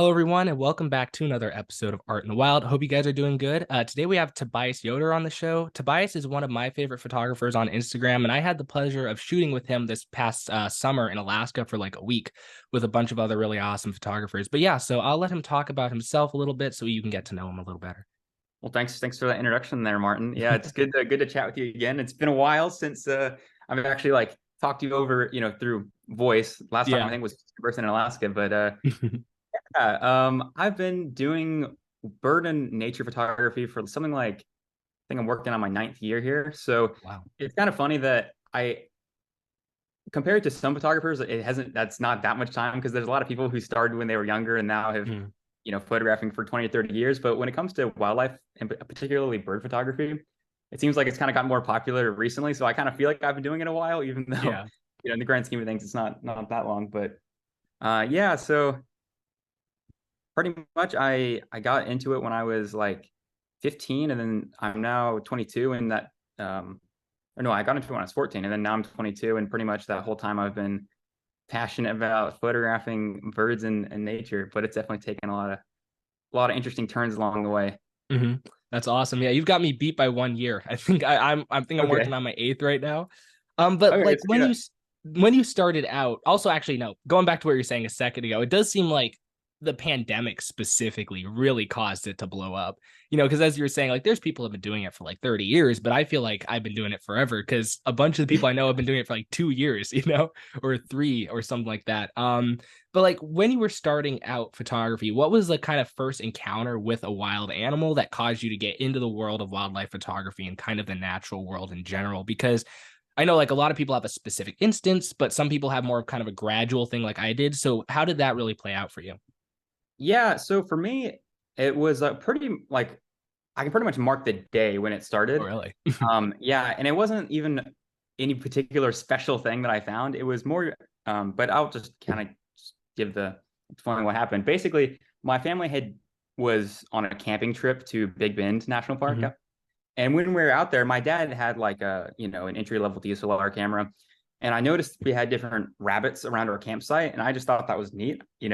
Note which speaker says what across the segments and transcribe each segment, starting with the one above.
Speaker 1: Hello, everyone, and welcome back to another episode of Art in the Wild. Hope you guys are doing good. Today we have Tobias Yoder on the show. Tobias is one of my favorite photographers on Instagram, and I had the pleasure of shooting with him this past summer in Alaska for like a week with a bunch of other really awesome photographers. But yeah, so I'll let him talk about himself a little bit so you can get to know him a little better.
Speaker 2: Well, thanks for that introduction there, Martin. Yeah, it's good to chat with you again. It's been a while since I've actually talked to you over, through voice. Last time I
Speaker 1: Yeah.
Speaker 2: think was in person in Alaska, but yeah, I've been doing bird and nature photography for something like I think I'm working on my ninth year here. So
Speaker 1: Wow.
Speaker 2: it's kind of funny that I compared to some photographers, it hasn't that's not that much time because there's a lot of people who started when they were younger and now have
Speaker 1: Mm.
Speaker 2: photographing for 20 or 30 years. But when it comes to wildlife and particularly bird photography, it seems like it's kind of gotten more popular recently. So I kind of feel like I've been doing it a while, even though,
Speaker 1: Yeah.
Speaker 2: in the grand scheme of things, it's not that long. But yeah, so pretty much I got into it when I was like 15, and then I'm now 22, and that or no, I got into it when I was 14, and then now I'm 22, and pretty much that whole time I've been passionate about photographing birds and nature, but it's definitely taken a lot of interesting turns along the way.
Speaker 1: Hmm. That's awesome. Yeah, you've got me beat by 1 year. I think I'm working
Speaker 2: Okay.
Speaker 1: on my eighth right now. But
Speaker 2: Okay.
Speaker 1: like
Speaker 2: It's good.
Speaker 1: when you started out, also actually no, going back to what you were saying a second ago, it does seem like the pandemic specifically really caused it to blow up. Because as you were saying, like there's people who have been doing it for like 30 years, but I feel like I've been doing it forever because a bunch of the people I know have been doing it for like 2 years, or three or something like that. But like when you were starting out photography, what was the kind of first encounter with a wild animal that caused you to get into the world of wildlife photography and kind of the natural world in general? Because I know like a lot of people have a specific instance, but some people have more of kind of a gradual thing like I did. So how did that really play out for you?
Speaker 2: Yeah. So for me, it was pretty like I can pretty much mark the day when it
Speaker 1: Oh,
Speaker 2: started.
Speaker 1: really?
Speaker 2: Yeah, and it wasn't even any particular special thing that I found. It was more, but I'll just kind of give the explain what happened. Basically, my family had was on a camping trip to Big Bend National Park,
Speaker 1: Hmm.
Speaker 2: and when we were out there, my dad had like an entry level DSLR camera, and I noticed we had different rabbits around our campsite, and I just thought that was neat.
Speaker 1: Hmm.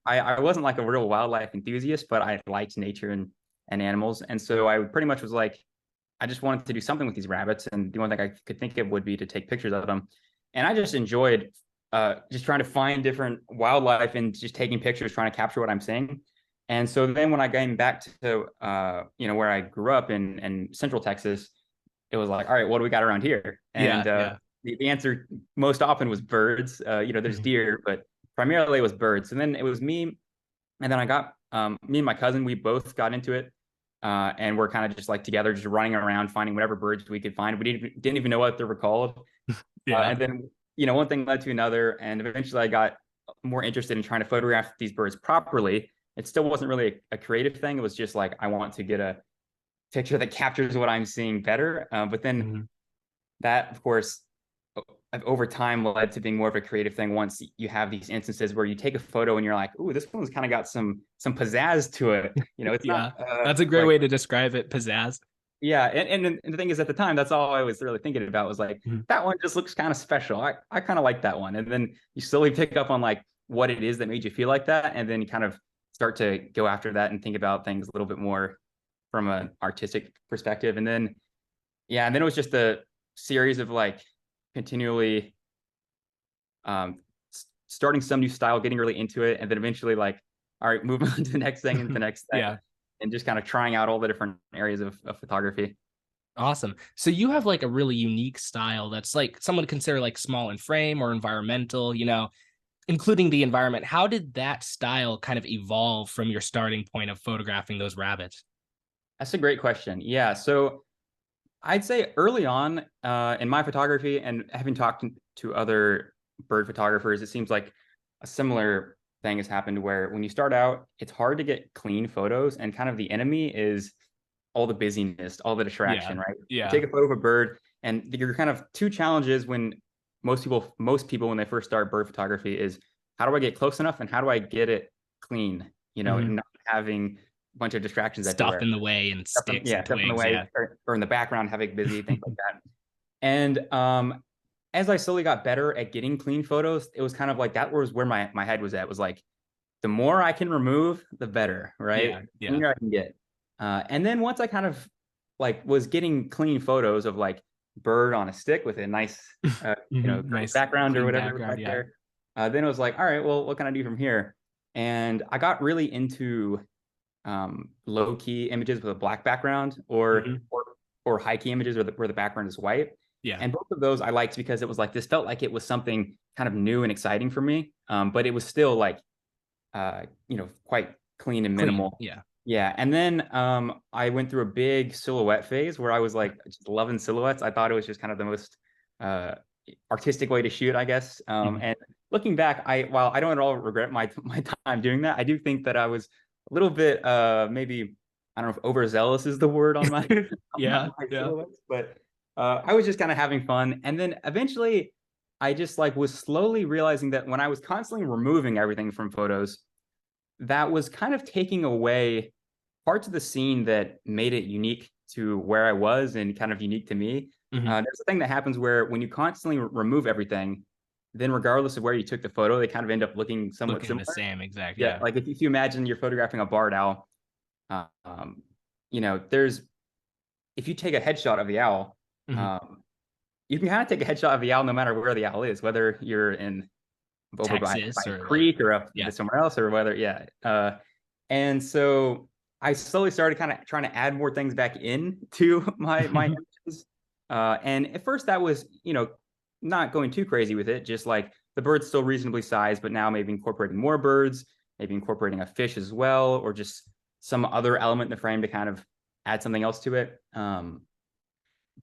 Speaker 2: I wasn't like a real wildlife enthusiast, but I liked nature and animals, and so I pretty much was like, I just wanted to do something with these rabbits, and the only thing I could think of would be to take pictures of them, and I just enjoyed just trying to find different wildlife and just taking pictures, trying to capture what I'm seeing. And so then when I came back to where I grew up in Central Texas, it was like, all right, what do we got around here?
Speaker 1: Yeah,
Speaker 2: And
Speaker 1: yeah.
Speaker 2: the answer most often was birds. There's
Speaker 1: Mhm.
Speaker 2: deer, but primarily it was birds. And then it was me, and then I got me and my cousin. We both got into it, and we're kind of just like together, just running around finding whatever birds we could find. We didn't even know what they were called.
Speaker 1: Yeah.
Speaker 2: And then one thing led to another, and eventually I got more interested in trying to photograph these birds properly. It still wasn't really a creative thing. It was just like I want to get a picture that captures what I'm seeing better. But then
Speaker 1: Mhm.
Speaker 2: that, of course, over time led to being more of a creative thing. Once you have these instances where you take a photo and you're like, "Ooh, this one's kind of got some pizzazz to it." It's not
Speaker 1: Yeah. That's a great
Speaker 2: like
Speaker 1: way to describe it, pizzazz.
Speaker 2: yeah. And the thing is, at the time, that's all I was really thinking about was like
Speaker 1: Mhm.
Speaker 2: that one just looks kind of special. I kind of like that one. And then you slowly pick up on like what it is that made you feel like that, and then you kind of start to go after that and think about things a little bit more from an artistic perspective. And then yeah, and then it was just a series of like continually um, starting some new style, getting really into it, and then eventually like, all right, moving on to the next thing and the next thing,
Speaker 1: Yeah.
Speaker 2: and just kind of trying out all the different areas of photography.
Speaker 1: Awesome. So you have like a really unique style that's like someone would consider like small in frame or environmental, including the environment. How did that style kind of evolve from your starting point of photographing those rabbits?
Speaker 2: That's a great question. Yeah, so I'd say early on in my photography and having talked to other bird photographers, it seems like a similar thing has happened where when you start out, it's hard to get clean photos, and kind of the enemy is all the busyness, all the
Speaker 1: Yeah.
Speaker 2: distraction, right? You
Speaker 1: Yeah.
Speaker 2: take a photo of a bird, and you're kind of two challenges when most people when they first start bird photography is how do I get close enough and how do I get it clean,
Speaker 1: Hmm.
Speaker 2: not having a bunch of distractions
Speaker 1: Stuff
Speaker 2: everywhere.
Speaker 1: in the way and sticks and
Speaker 2: Stuff in the
Speaker 1: twigs.
Speaker 2: way
Speaker 1: Yeah.
Speaker 2: or in the background, having busy, things like that. And as I slowly got better at getting clean photos, it was kind of like that was where my head was at. Was like, the more I can remove, the better, right?
Speaker 1: Yeah,
Speaker 2: The
Speaker 1: yeah.
Speaker 2: cleaner I can get. And then once I kind of like was getting clean photos of like bird on a stick with a nice, green
Speaker 1: Nice
Speaker 2: background or
Speaker 1: clean
Speaker 2: whatever was
Speaker 1: background.
Speaker 2: back
Speaker 1: Yeah.
Speaker 2: there, then it was like, all right, well, what can I do from here? And I got really into low key images with a black background,
Speaker 1: Hmm.
Speaker 2: or high key images where the background is white.
Speaker 1: Yeah.
Speaker 2: And both of those I liked because it was like this felt like it was something kind of new and exciting for me, but it was still like quite clean and
Speaker 1: Clean.
Speaker 2: minimal.
Speaker 1: Yeah.
Speaker 2: Yeah, and then I went through a big silhouette phase where I was like just loving silhouettes. I thought it was just kind of the most uh, artistic way to shoot, I guess.
Speaker 1: Hmm.
Speaker 2: And looking back, while I don't at all regret my time doing that, I do think that I was a little bit maybe, I don't know if overzealous is the word on my
Speaker 1: Yeah.
Speaker 2: my
Speaker 1: Yeah.
Speaker 2: silhouettes, but I was just kind of having fun. And then eventually, I just like was slowly realizing that when I was constantly removing everything from photos, that was kind of taking away parts of the scene that made it unique to where I was and kind of unique to me.
Speaker 1: Hmm.
Speaker 2: There's a thing that happens where when you constantly remove everything, then regardless of where you took the photo, they kind of end up looking somewhat
Speaker 1: Looking
Speaker 2: similar.
Speaker 1: the same exact.
Speaker 2: Yeah,
Speaker 1: Yeah.
Speaker 2: like if you imagine you're photographing a barred owl, there's if you take a headshot of the owl,
Speaker 1: Hmm.
Speaker 2: um, you can kind of take a headshot of the owl no matter where the owl is, whether you're in over by
Speaker 1: Texas
Speaker 2: a
Speaker 1: or like,
Speaker 2: creek or up
Speaker 1: yeah.
Speaker 2: somewhere else, or whether, yeah. And so I slowly started kind of trying to add more things back in to my images. And at first that was, not going too crazy with it, just like the bird's still reasonably sized, but now maybe incorporating more birds, maybe incorporating a fish as well, or just some other element in the frame to kind of add something else to it.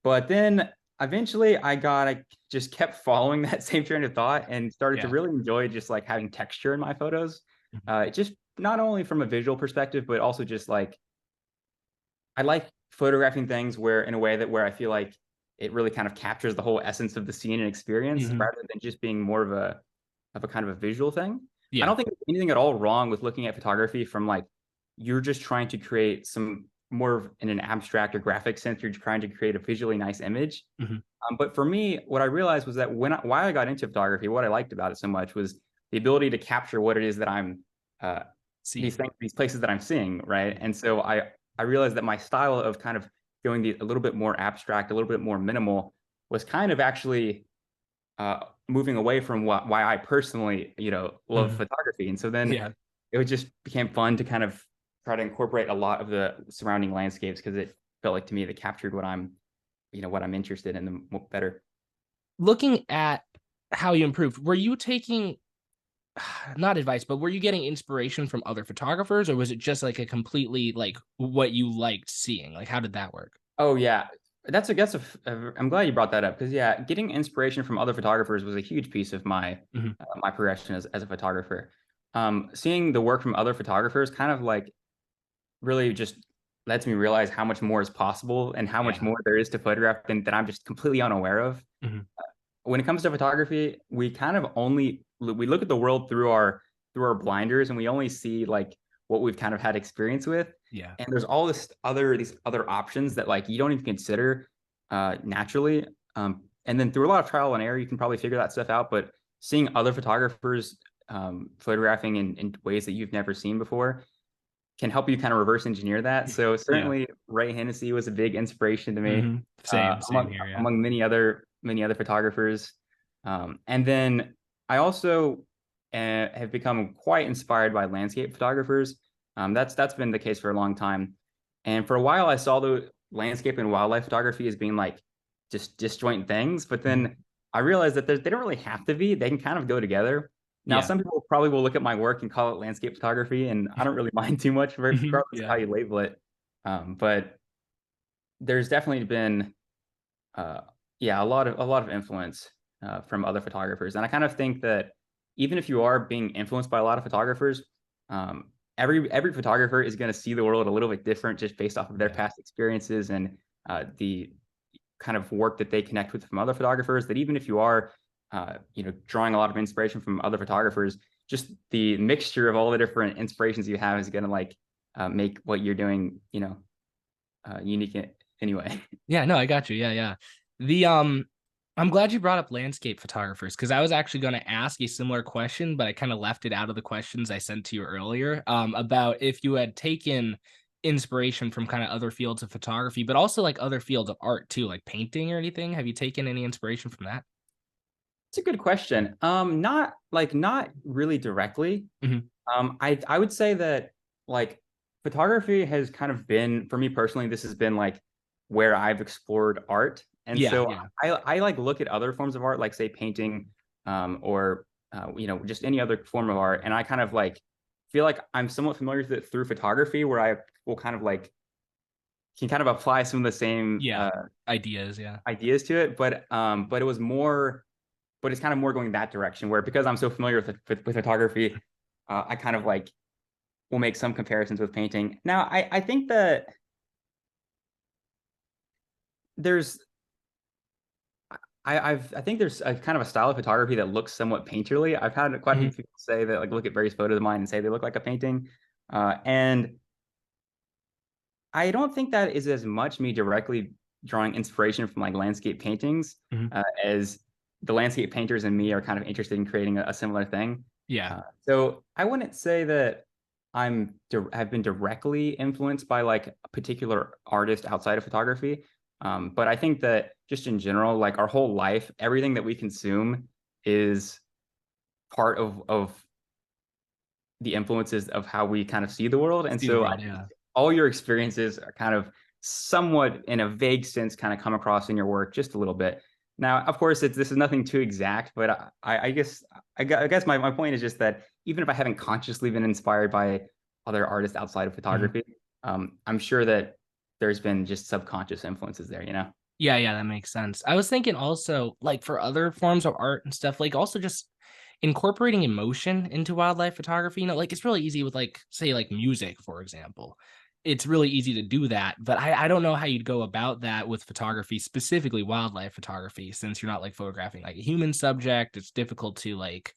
Speaker 2: But then eventually I just kept following that same train of thought and started to
Speaker 1: Yeah.
Speaker 2: really enjoy just like having texture in my photos.
Speaker 1: Mhm.
Speaker 2: Just not only from a visual perspective, but also just like I like photographing things where in a way that where I feel like it really kind of captures the whole essence of the scene and experience
Speaker 1: Mhm.
Speaker 2: rather than just being more of a kind of a visual thing. I
Speaker 1: Yeah.
Speaker 2: don't think there's anything at all wrong with looking at photography from like you're just trying to create some more of in an abstract or graphic sense. You're trying to create a visually nice image.
Speaker 1: Mhm.
Speaker 2: But for me, what I realized was that why I got into photography, what I liked about it so much was the ability to capture what it is that I'm uh, these
Speaker 1: Seeing.
Speaker 2: things, these places that I'm seeing, right? And so I realized that my style of kind of going a little bit more abstract, a little bit more minimal, was kind of actually moving away from why I personally, love
Speaker 1: Mhm.
Speaker 2: photography. And so then
Speaker 1: Yeah.
Speaker 2: it just became fun to kind of try to incorporate a lot of the surrounding landscapes because it felt like to me that captured what I'm interested in the better.
Speaker 1: Looking at how you improved, were you taking not advice, but were you getting inspiration from other photographers, or was it just like a completely like what you liked seeing? Like, how did that work?
Speaker 2: Oh yeah, I'm glad you brought that up because yeah, getting inspiration from other photographers was a huge piece of
Speaker 1: Mhm.
Speaker 2: my progression as a photographer. Seeing the work from other photographers kind of like really just lets me realize how much more is possible and how much
Speaker 1: Yeah.
Speaker 2: more there is to photograph than that I'm just completely unaware of.
Speaker 1: Mhm.
Speaker 2: When it comes to photography, we kind of only we look at the world through our blinders and we only see like what we've kind of had experience with.
Speaker 1: Yeah.
Speaker 2: And there's all these other options that like you don't even consider naturally. And then through a lot of trial and error, you can probably figure that stuff out. But seeing other photographers photographing in ways that you've never seen before can help you kind of reverse engineer that. So
Speaker 1: Yeah.
Speaker 2: certainly Ray Hennessy was a big inspiration to me,
Speaker 1: Same here. Yeah.
Speaker 2: among many other photographers. And then I also have become quite inspired by landscape photographers. That's been the case for a long time. And for a while, I saw the landscape and wildlife photography as being like just disjoint things, but
Speaker 1: Mhm.
Speaker 2: then I realized that they don't really have to be. They can kind of go together. Now,
Speaker 1: Yeah.
Speaker 2: some people probably will look at my work and call it landscape photography, and I don't really mind too much, regardless of how
Speaker 1: Yeah.
Speaker 2: you label it. But there's definitely been, uh, yeah, a lot of influence from other photographers, and I kind of think that even if you are being influenced by a lot of photographers, every photographer is going to see the world a little bit different just based off of their
Speaker 1: Yeah.
Speaker 2: past experiences and the kind of work that they connect with from other photographers. That even if you are, drawing a lot of inspiration from other photographers, just the mixture of all the different inspirations you have is going to like make what you're doing, unique anyway.
Speaker 1: Yeah. No, I got you. Yeah. Yeah. The I'm glad you brought up landscape photographers because I was actually going to ask a similar question, but I kind of left it out of the questions I sent to you earlier, about if you had taken inspiration from kind of other fields of photography, but also like other fields of art too, like painting or anything. Have you taken any inspiration from that?
Speaker 2: It's a good question. Not really directly.
Speaker 1: Mhm.
Speaker 2: I would say that like photography has kind of been for me personally. This has been like where I've explored art, and
Speaker 1: Yeah,
Speaker 2: so
Speaker 1: yeah.
Speaker 2: I like look at other forms of art, like say painting, or just any other form of art, and I kind of like feel like I'm somewhat familiar with it through photography, where I will kind of like can kind of apply some of the same
Speaker 1: Yeah. Ideas, yeah.
Speaker 2: ideas to it, but it was more but it's kind of more going that direction where because I'm so familiar with photography, I kind of like will make some comparisons with painting. Now, I think that there's I think there's a kind of a style of photography that looks somewhat painterly. I've had quite a few
Speaker 1: Mhm.
Speaker 2: people say that like look at various photos of mine and say they look like a painting, and I don't think that is as much me directly drawing inspiration from like landscape paintings
Speaker 1: Mhm.
Speaker 2: as the landscape painters and me are kind of interested in creating a similar thing.
Speaker 1: Yeah.
Speaker 2: So I wouldn't say that have been directly influenced by like a particular artist outside of photography. But I think that just in general, like our whole life, everything that we consume is part of the influences of how we kind of see the world. And
Speaker 1: See the
Speaker 2: so I
Speaker 1: world,
Speaker 2: think
Speaker 1: yeah.
Speaker 2: all your experiences are kind of somewhat in a vague sense kind of come across in your work just a little bit. Now, of course, this is nothing too exact, but I guess I guess my point is just that even if I haven't consciously been inspired by other artists outside of
Speaker 1: Mhm.
Speaker 2: photography, I'm sure that there's been just subconscious influences there, you know?
Speaker 1: Yeah, yeah, that makes sense. I was thinking also, like, for other forms of art and stuff, like, also just incorporating emotion into wildlife photography. Like, it's really easy with, like, say, like, music, for example. It's really easy to do that, but I don't know how you'd go about that with photography, specifically wildlife photography, since you're not, like, photographing, like, a human subject. It's difficult to, like,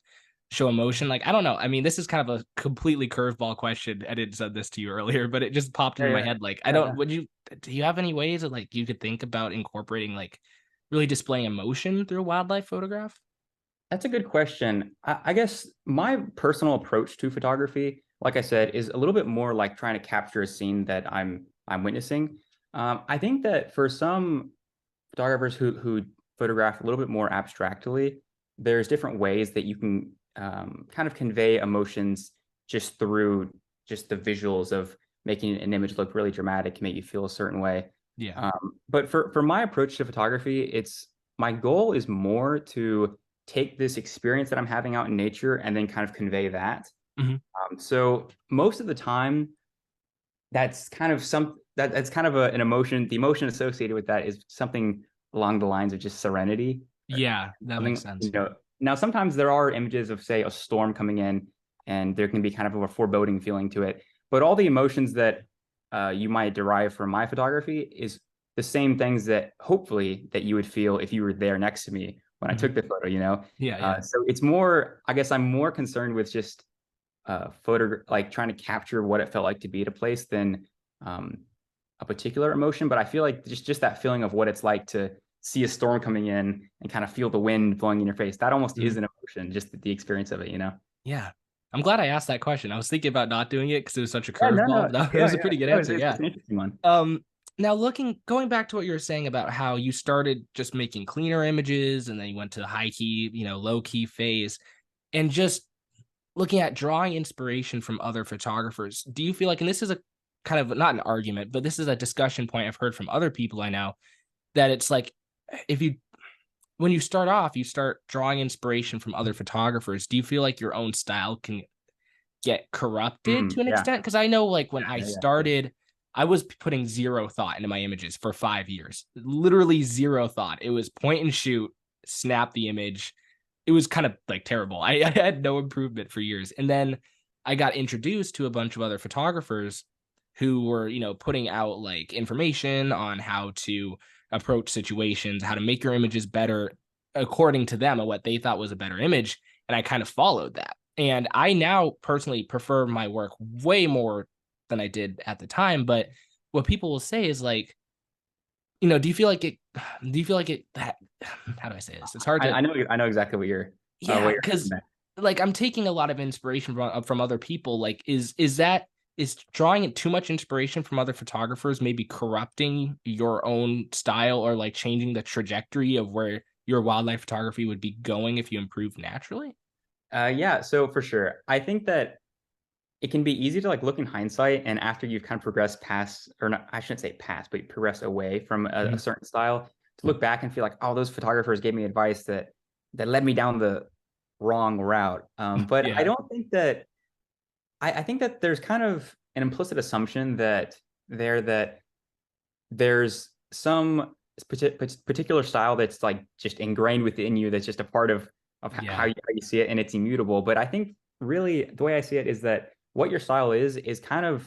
Speaker 1: show emotion. Like, I don't know. I mean, this is kind of a completely curveball question. I didn't said this to you earlier, but it just popped
Speaker 2: Yeah,
Speaker 1: into my
Speaker 2: yeah,
Speaker 1: head. Like, I
Speaker 2: yeah,
Speaker 1: don't
Speaker 2: yeah.
Speaker 1: would you do you have any ways that like you could think about incorporating like really displaying emotion through a wildlife photograph?
Speaker 2: That's a good question. I guess my personal approach to photography, like I said, is a little bit more like trying to capture a scene that I'm witnessing. I think that for some photographers who photograph a little bit more abstractly, there's different ways that you can kind of convey emotions just through just the visuals of making an image look really dramatic, make you feel a certain way.
Speaker 1: Yeah.
Speaker 2: But for my approach to photography, it's my goal is more to take this experience that I'm having out in nature and then kind of convey that.
Speaker 1: Mhm.
Speaker 2: So most of the time, that's kind of an emotion. The emotion associated with that is something along the lines of just serenity or
Speaker 1: Yeah, that makes
Speaker 2: something,
Speaker 1: sense.
Speaker 2: Now sometimes there are images of say a storm coming in and there can be kind of a foreboding feeling to it. But all the emotions that you might derive from my photography is the same things that hopefully that you would feel if you were there next to me when I
Speaker 1: Mhm.
Speaker 2: took the photo.
Speaker 1: Yeah, yeah.
Speaker 2: So it's more, I guess I'm more concerned with just photo like trying to capture what it felt like to be at a place than um, a particular emotion. But I feel like just that feeling of what it's like to see a storm coming in and kind of feel the wind blowing in your face. That almost is
Speaker 1: Mhm.
Speaker 2: an emotion, just the experience of it.
Speaker 1: Yeah. I'm glad I asked that question. I was thinking about not doing it because it was such a
Speaker 2: Yeah, no, no,
Speaker 1: curveball, but that
Speaker 2: yeah,
Speaker 1: was a
Speaker 2: yeah.
Speaker 1: pretty good
Speaker 2: No,
Speaker 1: answer. Yeah.
Speaker 2: it's an interesting one.
Speaker 1: Um, Now going back to what you were saying about how you started just making cleaner images and then you went to the high key, low key phase and just looking at drawing inspiration from other photographers. Do you feel like, and this is a kind of not an argument, but this is a discussion point I've heard from other people I know that it's like if you when you start off, you start drawing inspiration from other photographers. Do you feel like your own style can get corrupted to an
Speaker 2: Yeah,
Speaker 1: extent? Because I know like when I
Speaker 2: yeah, yeah, sure.
Speaker 1: started, I was putting zero thought into my images for 5 years, literally zero thought. It was point and shoot, snap the image. It was kind of like terrible. I had no improvement for years. And then I got introduced to a bunch of other photographers who were, putting out like information on how to approach situations, how to make your images better according to them and what they thought was a better image. And I kind of followed that. And I now personally prefer my work way more than I did at the time. But what people will say is like, do you feel like it, how do say this? It's hard to,
Speaker 2: I know exactly
Speaker 1: yeah,
Speaker 2: what you're
Speaker 1: because
Speaker 2: saying.
Speaker 1: like I'm taking a lot of inspiration from other people. Like, is drawing it too much inspiration from other photographers maybe corrupting your own style or like changing the trajectory of where your wildlife photography would be going if you improve naturally?
Speaker 2: Yeah, so for sure. I think that it can be easy to like look in hindsight and after you've kind of progressed past, or not, I shouldn't say past, but you progress away from a
Speaker 1: Mhm.
Speaker 2: certain style to look back and feel like, oh, those photographers gave me advice that led me down the wrong route. But I
Speaker 1: Yeah.
Speaker 2: don't think that I think that there's kind of an implicit assumption that there's some particular style that's like just ingrained within you that's just a part of
Speaker 1: Yeah.
Speaker 2: how you see it and it's immutable. But I think really the way I see it is that what your style is kind of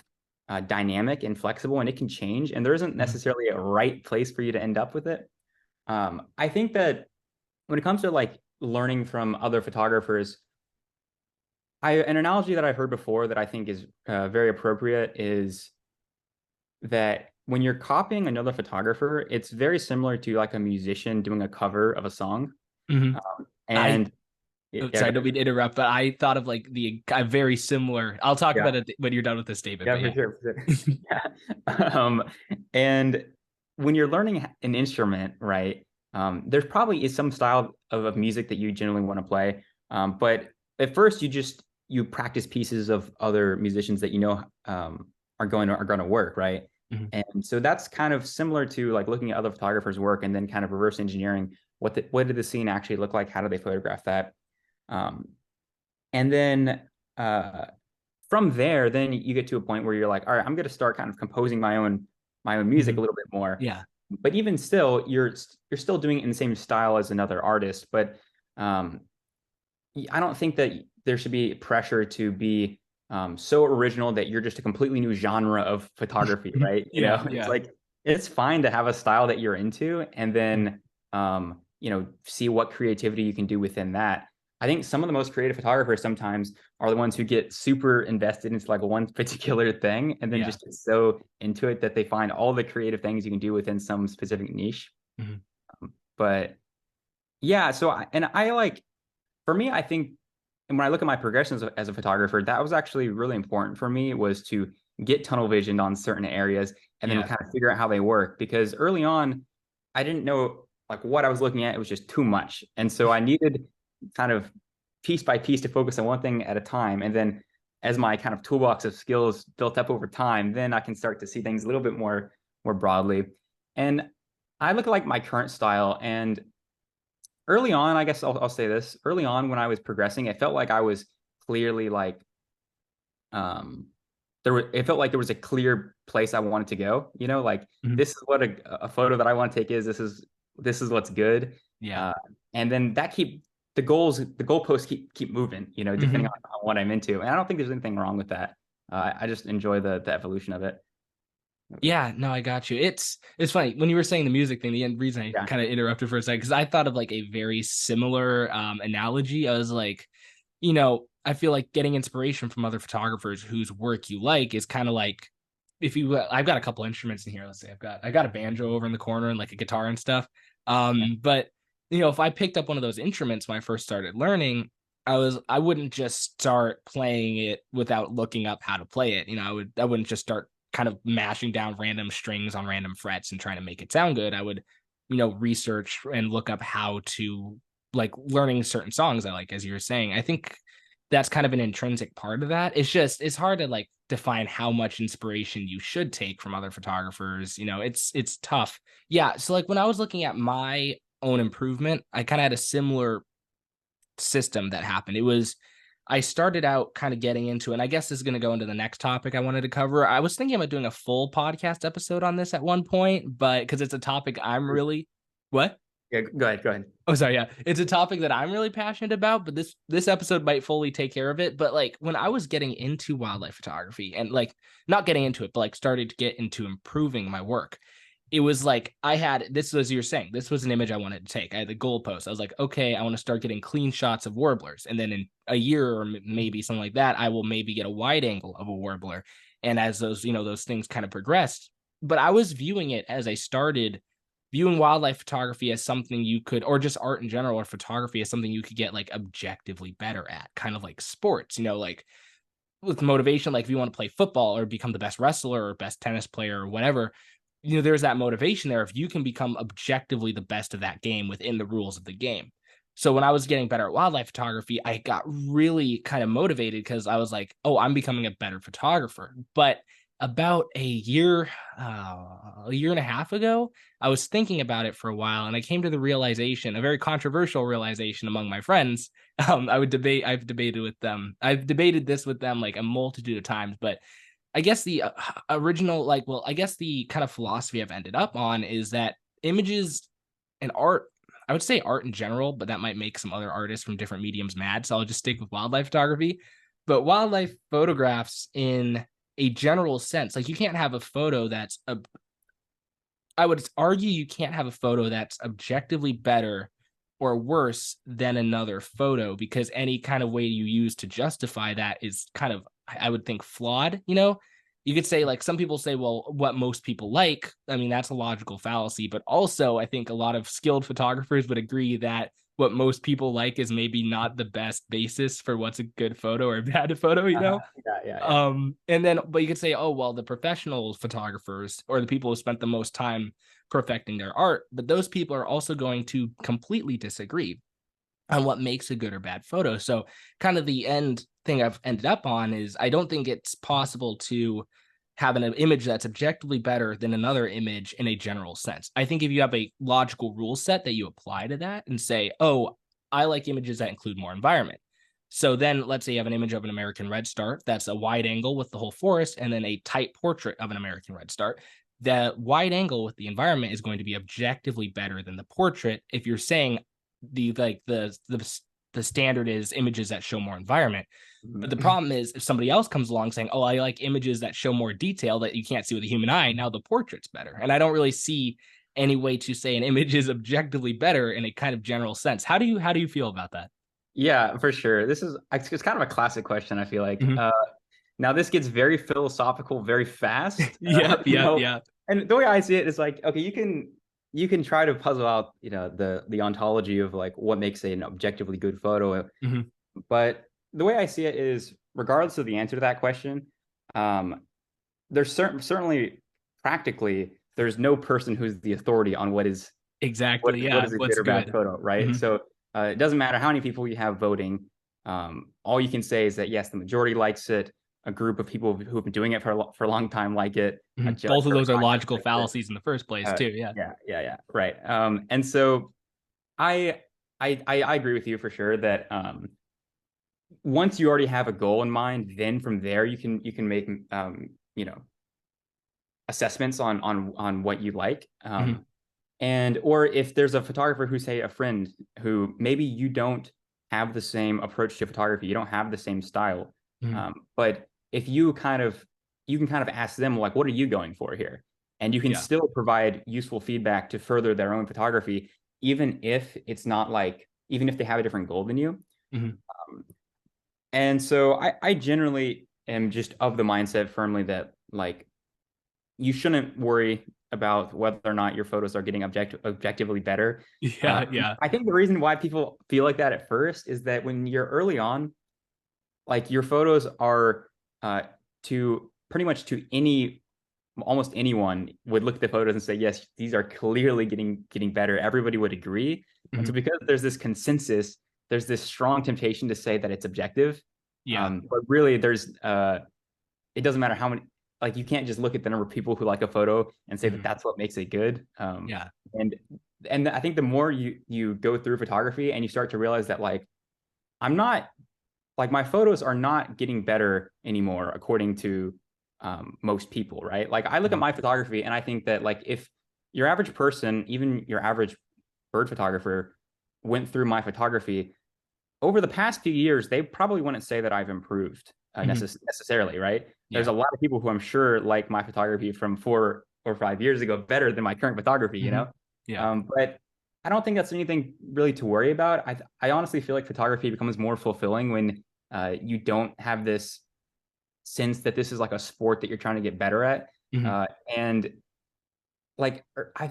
Speaker 2: dynamic and flexible and it can change and there isn't
Speaker 1: Mhm.
Speaker 2: necessarily a right place for you to end up with it. I think that when it comes to like learning from other photographers, an analogy that I've heard before that I think is very appropriate is that when you're copying another photographer, it's very similar to like a musician doing a cover of a song.
Speaker 1: Mhm. I
Speaker 2: And yeah,
Speaker 1: sorry, don't mean to interrupt, but I thought of like the very similar. I'll talk
Speaker 2: yeah,
Speaker 1: about it when you're done with this statement.
Speaker 2: yeah,
Speaker 1: But
Speaker 2: for
Speaker 1: yeah.
Speaker 2: sure, for sure. Yeah. And when you're learning an instrument, right, there's probably is some style of music that you generally want to play. But at first, you practice pieces of other musicians that you know are going to work, right?
Speaker 1: Mhm.
Speaker 2: And so that's kind of similar to like looking at other photographers' work and then kind of reverse engineering what did the scene actually look like? How do they photograph that? Um, and then uh, from there, then you get to a point where you're like, all right, I'm going to start kind of composing my own music a
Speaker 1: Mhm.
Speaker 2: little bit more.
Speaker 1: Yeah.
Speaker 2: But even still, you're still doing it in the same style as another artist. But um, I don't think that there should be pressure to be so original that you're just a completely new genre of photography, right? You
Speaker 1: Yeah.
Speaker 2: know, it's
Speaker 1: Yeah.
Speaker 2: like it's fine to have a style that you're into, and then see what creativity you can do within that. I think some of the most creative photographers sometimes are the ones who get super invested into like one particular thing, and then
Speaker 1: Yeah.
Speaker 2: just get so into it that they find all the creative things you can do within some specific niche.
Speaker 1: Mhm.
Speaker 2: But yeah, and I like for me, I think, and when I look at my progressions as a photographer, that was actually really important for me was to get tunnel visioned on certain areas and then
Speaker 1: Yeah.
Speaker 2: kind of figure out how they work. Because early on, I didn't know like what I was looking at. It was just too much. And so I needed kind of piece by piece to focus on one thing at a time. And then as my kind of toolbox of skills built up over time, then I can start to see things a little bit more broadly. And I look at like my current style and early on, I guess I'll say this. Early on, when I was progressing, it felt like I was clearly like um it felt like there was a clear place I wanted to go. You know, like
Speaker 1: Mhm.
Speaker 2: this is what a photo that I want to take is. This is what's good.
Speaker 1: Yeah.
Speaker 2: Uh, and then that the goalposts keep moving. You know, depending
Speaker 1: Mhm.
Speaker 2: on what I'm into. And I don't think there's anything wrong with that. I just enjoy the evolution of it.
Speaker 1: Yeah, no, I got you. It's funny when you were saying the music thing. The end reason I
Speaker 2: Yeah.
Speaker 1: kind of interrupted for a second because I thought of like a very similar analogy. I was like, I feel like getting inspiration from other photographers whose work you like is kind of like if you. I've got a couple instruments in here. Let's say I got a banjo over in the corner and like a guitar and stuff.
Speaker 2: Yeah.
Speaker 1: But if I picked up one of those instruments when I first started learning, I wouldn't just start playing it without looking up how to play it. I wouldn't just start kind of mashing down random strings on random frets and trying to make it sound good. I would, research and look up how to like learning certain songs I like, as you were saying. I think that's kind of an intrinsic part of that. It's hard to like define how much inspiration you should take from other photographers. It's tough. Yeah. So like when I was looking at my own improvement, I kind of had a similar system that happened. It was I started out kind of getting into, and I guess this is going to go into the next topic I wanted to cover. I was thinking about doing a full podcast episode on this at one point, but because it's a topic I'm really what?
Speaker 2: Yeah. Go ahead. Go ahead.
Speaker 1: Oh, sorry. Yeah, it's a topic that I'm really passionate about, but this episode might fully take care of it. But like when I was getting into wildlife photography and like not getting into it, but like started to get into improving my work, it was like I had this was you're saying this was an image I wanted to take. I had the goalpost. I was like, okay, I want to start getting clean shots of warblers, and then in a year or maybe something like that, I will maybe get a wide angle of a warbler. And as those those things kind of progressed, but I was viewing it as I started viewing wildlife photography as something you could, or just art in general or photography as something you could get like objectively better at, kind of like sports, like with motivation, like if you want to play football or become the best wrestler or best tennis player or whatever, there's that motivation there if you can become objectively the best of that game within the rules of the game. So when I was getting better at wildlife photography, I got really kind of motivated because I was like, oh, I'm becoming a better photographer. But about a year and a half ago, I was thinking about it for a while, and I came to the realization, a very controversial realization among my friends. I've debated this with them like a multitude of times, but I guess the original, I guess the kind of philosophy I've ended up on is that images and art, I would say art in general, but that might make some other artists from different mediums mad. So I'll just stick with wildlife photography. But wildlife photographs in a general sense, like you can't have a photo I would argue you can't have a photo that's objectively better or worse than another photo, because any kind of way you use to justify that is kind of, I would think, flawed. You could say, like, some people say, well, what most people like. I mean, that's a logical fallacy, but also I think a lot of skilled photographers would agree that what most people like is maybe not the best basis for what's a good photo or a bad photo.
Speaker 2: Yeah.
Speaker 1: And then, but you could say, oh, well, the professional photographers or the people who spent the most time perfecting their art, but those people are also going to completely disagree on what makes a good or bad photo. So kind of the end thing I've ended up on is I don't think it's possible to have an image that's objectively better than another image in a general sense. I think if you have a logical rule set that you apply to that and say, oh, I like images that include more environment. So then let's say you have an image of an American redstart that's a wide angle with the whole forest and then a tight portrait of an American redstart. The wide angle with the environment is going to be objectively better than the portrait if you're saying the standard is images that show more environment. But the problem is if somebody else comes along saying, oh, I like images that show more detail that you can't see with the human eye, now the portrait's better. And I don't really see any way to say an image is objectively better in a kind of general sense. How do you feel about that?
Speaker 2: Yeah, for sure. It's kind of a classic question, I feel like.
Speaker 1: Mm-hmm.
Speaker 2: Now this gets very philosophical very fast.
Speaker 1: Yep, yep, yep.
Speaker 2: And the way I see it is like, okay, you can try to puzzle out, the ontology of like what makes an objectively good photo.
Speaker 1: Mm-hmm.
Speaker 2: But the way I see it is, regardless of the answer to that question, there's certainly practically there's no person who's the authority on what is
Speaker 1: exactly
Speaker 2: what is a
Speaker 1: what's
Speaker 2: good or bad
Speaker 1: good.
Speaker 2: photo, right?
Speaker 1: Mm-hmm.
Speaker 2: So it doesn't matter how many people you have voting. All you can say is that yes, the majority likes it. A group of people who have been doing it for a long time like it.
Speaker 1: Mm-hmm.
Speaker 2: A judge
Speaker 1: Both of
Speaker 2: or a
Speaker 1: those are
Speaker 2: content
Speaker 1: logical
Speaker 2: likes it.
Speaker 1: fallacies in the first place too.
Speaker 2: Yeah, right. And so I I agree with you for sure that once you already have a goal in mind, then from there you can make you know assessments on what you like.
Speaker 1: Mm-hmm.
Speaker 2: And or if there's a photographer who, say, a friend who maybe you don't have the same approach to photography, you don't have the same style,
Speaker 1: Mm-hmm.
Speaker 2: but if you can kind of ask them, like, what are you going for here, and you can
Speaker 1: Yeah.
Speaker 2: still provide useful feedback to further their own photography, even if it's not like, even if they have a different goal than you.
Speaker 1: Mm-hmm.
Speaker 2: And so I generally am just of the mindset firmly that, like, you shouldn't worry about whether or not your photos are getting objectively better.
Speaker 1: Yeah, yeah.
Speaker 2: I think the reason why people feel like that at first is that when you're early on, like, your photos are to pretty much to almost anyone would look at the photos and say, yes, these are clearly getting better. Everybody would agree. And
Speaker 1: Mm-hmm.
Speaker 2: so because there's this consensus, there's this strong temptation to say that it's objective.
Speaker 1: Yeah.
Speaker 2: But really there's it doesn't matter how many, like, you can't just look at the number of people who like a photo and say
Speaker 1: Mm-hmm.
Speaker 2: that that's what makes it good.
Speaker 1: Yeah.
Speaker 2: And I think the more you go through photography and you start to realize that, like, I'm not, like, my photos are not getting better anymore according to most people, right? Like, I look at
Speaker 1: Mm-hmm.
Speaker 2: my photography and I think that, like, if your average person, even your average bird photographer, went through my photography over the past few years, they probably wouldn't say that I've improved
Speaker 1: Mm-hmm.
Speaker 2: necessarily, right? There's
Speaker 1: Yeah.
Speaker 2: a lot of people who I'm sure like my photography from 4 or 5 years ago better than my current photography, you
Speaker 1: Mm-hmm.
Speaker 2: know?
Speaker 1: Yeah.
Speaker 2: But I don't think that's anything really to worry about. I honestly feel like photography becomes more fulfilling when you don't have this sense that this is like a sport that you're trying to get better at.
Speaker 1: Mm-hmm.
Speaker 2: And like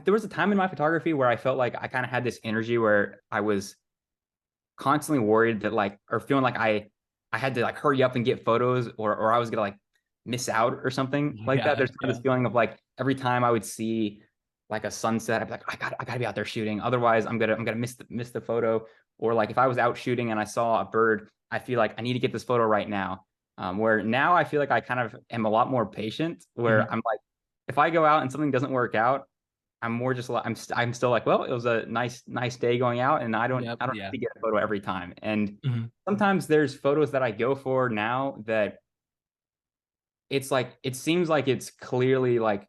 Speaker 2: there was a time in my photography where I felt like I kind of had this energy where I was constantly worried that like, or feeling like I had to like hurry up and get photos, or I was gonna like miss out or something like that.
Speaker 1: Yeah,
Speaker 2: There's kind of
Speaker 1: yeah.
Speaker 2: this feeling of like every time I would see like a sunset, I'd be like, I gotta be out there shooting. Otherwise, I'm gonna miss the photo. Or like if I was out shooting and I saw a bird, I feel like I need to get this photo right now. Where now I feel like I kind of am a lot more patient. Where
Speaker 1: Mhm.
Speaker 2: I'm like, if I go out and something doesn't work out, I'm more just like I'm still like, well, it was a nice day going out, and
Speaker 1: Yep,
Speaker 2: I don't have
Speaker 1: yeah.
Speaker 2: to get a photo every time. And
Speaker 1: Mhm.
Speaker 2: sometimes there's photos that I go for now that it's like it seems like it's clearly like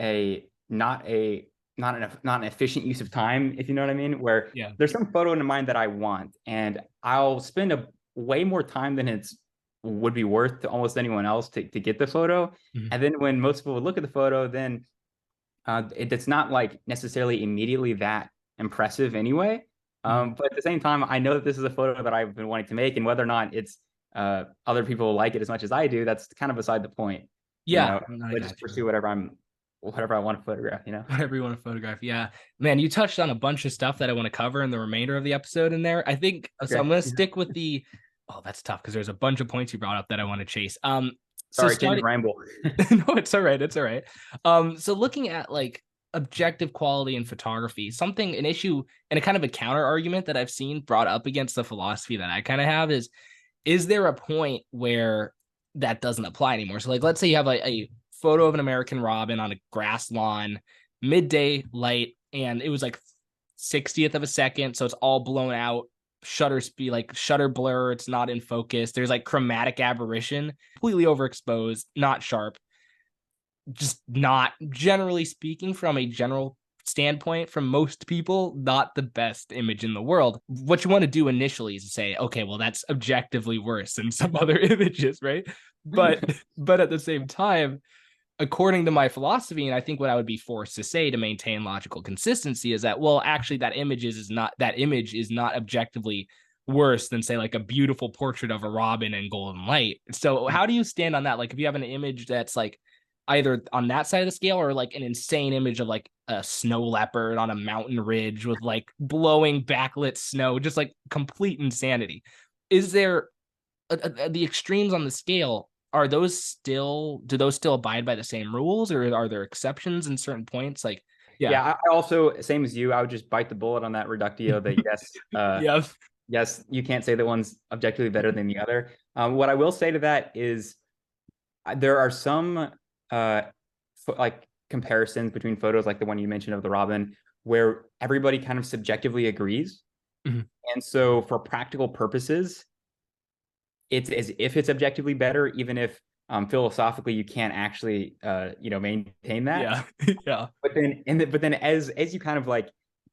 Speaker 2: a not an efficient use of time, if you know what I mean. Where
Speaker 1: Yeah.
Speaker 2: there's some photo in mind that I want, and I'll spend a way more time than it's would be worth to almost anyone else to get the photo.
Speaker 1: Mhm.
Speaker 2: And then when most people would look at the photo, then it's not like necessarily immediately that impressive anyway.
Speaker 1: Mhm.
Speaker 2: But at the same time, I know that this is a photo that I've been wanting to make, and whether or not it's other people like it as much as I do, that's kind of beside the point. You
Speaker 1: Yeah,
Speaker 2: know,
Speaker 1: no, I
Speaker 2: I just
Speaker 1: got you.
Speaker 2: pursue whatever I want to photograph. You know.
Speaker 1: Whatever you want to photograph. Yeah. Man, you touched on a bunch of stuff that I want to cover in the remainder of the episode in there. I think so. I'm
Speaker 2: Okay.
Speaker 1: going to
Speaker 2: Yeah.
Speaker 1: stick with the, oh, that's tough because there's a bunch of points you brought up that I want to chase. So
Speaker 2: Sorry, can't
Speaker 1: starting,
Speaker 2: ramble.
Speaker 1: no, it's all right. It's all right. So looking at like objective quality in photography, an issue and a kind of a counter argument that I've seen brought up against the philosophy that I kind of have is there a point where that doesn't apply anymore? So like, let's say you have a photo of an American robin on a grass lawn, midday light, and it was like 60th of a second. So it's all blown out, shutter speed, like shutter blur. It's not in focus. There's like chromatic aberration, completely overexposed, not sharp, just not, generally speaking, from a general standpoint, from most people, not the best image in the world. What you want to do initially is to say, okay, well, that's objectively worse than some other images, right? But at the same time, according to my philosophy, and I think what I would be forced to say to maintain logical consistency is that, well, actually, that image is not objectively worse than, say, like a beautiful portrait of a robin in golden light. So how do you stand on that? Like if you have an image that's like either on that side of the scale or like an insane image of like a snow leopard on a mountain ridge with like blowing backlit snow, just like complete insanity. Is there the extremes on the scale? Do those still abide by the same rules, or are there exceptions in certain points? Like, yeah.
Speaker 2: Yeah, I also same as you. I would just bite the bullet on that reductio that yes,
Speaker 1: Yeah.
Speaker 2: yes, you can't say that one's objectively better than the other. What I will say to that is there are some uh, like comparisons between photos, like the one you mentioned of the robin, where everybody kind of subjectively agrees.
Speaker 1: Mhm.
Speaker 2: And so, for practical purposes, it's as if it's objectively better, even if philosophically you can't actually, maintain that.
Speaker 1: Yeah. Yeah.
Speaker 2: But then as you kind of like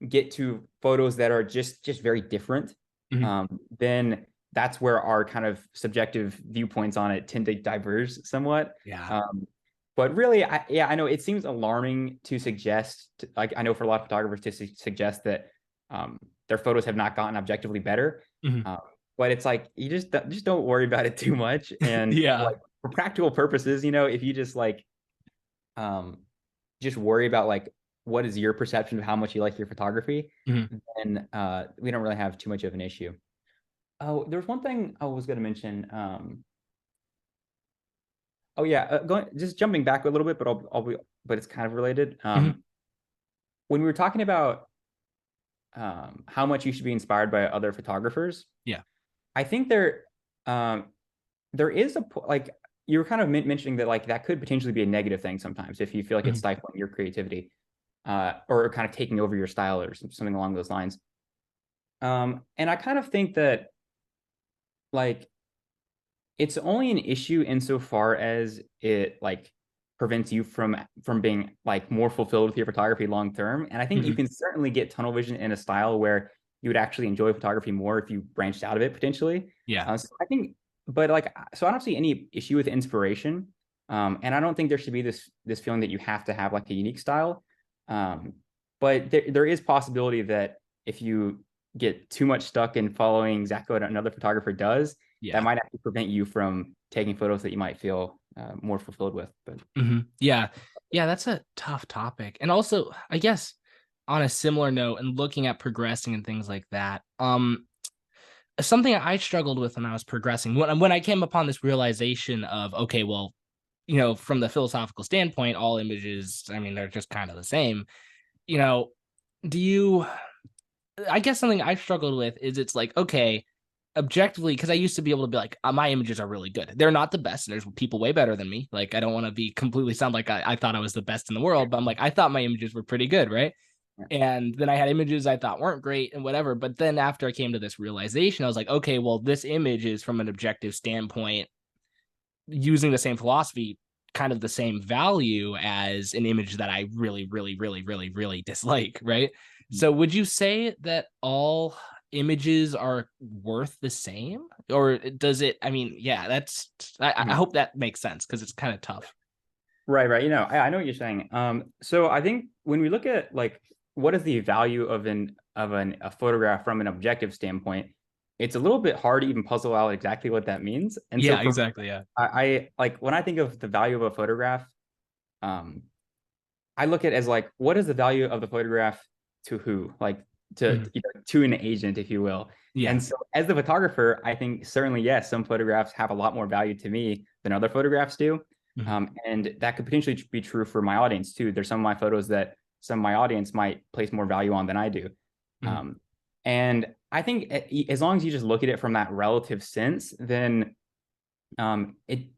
Speaker 2: get to photos that are just very different,
Speaker 1: Mhm.
Speaker 2: then that's where our kind of subjective viewpoints on it tend to diverge somewhat.
Speaker 1: Yeah.
Speaker 2: um, but really, I know it seems alarming to suggest, like I know for a lot of photographers to suggest that their photos have not gotten objectively better.
Speaker 1: Mhm.
Speaker 2: um, but it's like you just don't worry about it too much. And
Speaker 1: Yeah.
Speaker 2: like for practical purposes, if you just like um, just worry about like what is your perception of how much you like your photography,
Speaker 1: Mhm.
Speaker 2: then we don't really have too much of an issue. Oh, there's one thing I was going to mention. Oh yeah, going just jumping back a little bit, but it's kind of related.
Speaker 1: Mhm.
Speaker 2: When we were talking about how much you should be inspired by other photographers,
Speaker 1: Yeah.
Speaker 2: I think um, there is like you were kind of mentioning that like that could potentially be a negative thing sometimes if you feel like it's
Speaker 1: Mhm.
Speaker 2: stifling your creativity, or kind of taking over your style or something along those lines. And I kind of think that like it's only an issue insofar as it like prevents you from being like more fulfilled with your photography long term. And I think you
Speaker 1: Mhm.
Speaker 2: can certainly get tunnel vision in a style where you would actually enjoy photography more if you branched out of it potentially.
Speaker 1: Yeah.
Speaker 2: So I think, but like, so I don't see any issue with inspiration. And I don't think there should be this feeling that you have to have like a unique style. Um, but there is possibility that if you get too much stuck in following exactly what another photographer does, that
Speaker 1: Yeah.
Speaker 2: might actually prevent you from taking photos that you might feel more fulfilled with. But
Speaker 1: Yeah. Yeah, that's a tough topic. And also, I guess on a similar note and looking at progressing and things like that, something I struggled with when I was progressing, when I came upon this realization of, okay, well, from the philosophical standpoint, all images, I mean, they're just kind of the same. You know, do you, I guess something I've struggled with is it's like, okay, objectively, because I used to be able to be like, my images are really good. They're not the best. There's people way better than me. Like, I don't want to be completely sound like I thought I was the best in the world, but I'm like, I thought my images were pretty good, right?
Speaker 2: Yeah.
Speaker 1: And then I had images I thought weren't great and whatever. But then after I came to this realization, I was like, okay, well, this image is from an objective standpoint, using the same philosophy, kind of the same value as an image that I really, really, really, really, really dislike, right? So would you say that all images are worth the same? Or does it, I mean, yeah, I
Speaker 2: Mhm.
Speaker 1: hope that makes sense because it's kind of tough.
Speaker 2: Right, right. I know what you're saying. So I think when we look at like what is the value of a photograph from an objective standpoint, it's a little bit hard to even puzzle out exactly what that means. And so
Speaker 1: Yeah,
Speaker 2: for
Speaker 1: exactly. Yeah.
Speaker 2: I like when I think of the value of a photograph, um, I look at it as like what is the value of the photograph to who? Like
Speaker 1: Mhm.
Speaker 2: to an agent, if you will.
Speaker 1: Yeah.
Speaker 2: And so as the photographer, I think certainly yes, some photographs have a lot more value to me than other photographs do.
Speaker 1: Mhm.
Speaker 2: And that could potentially be true for my audience too. There's some of my photos that some of my audience might place more value on than I do.
Speaker 1: Mhm.
Speaker 2: Um, and I think as long as you just look at it from that relative sense, then it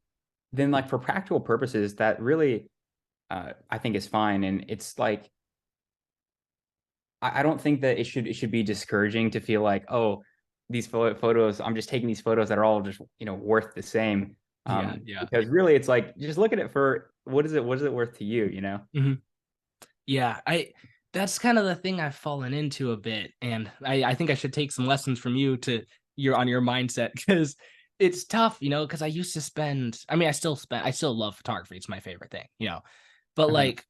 Speaker 2: then like for practical purposes, that really I think is fine. And it's like I don't think that it should be discouraging to feel like, oh, these photos, I'm just taking these photos that are all just worth the same.
Speaker 1: Yeah. Yeah.
Speaker 2: Because really, it's like just look at it for what is it worth to you, you know?
Speaker 1: Mhm. Yeah, that's kind of the thing I've fallen into a bit, and I think I should take some lessons from you to your mindset because it's tough, because I used to spend. I mean, I still love photography. It's my favorite thing. But
Speaker 2: Uh-huh.
Speaker 1: like,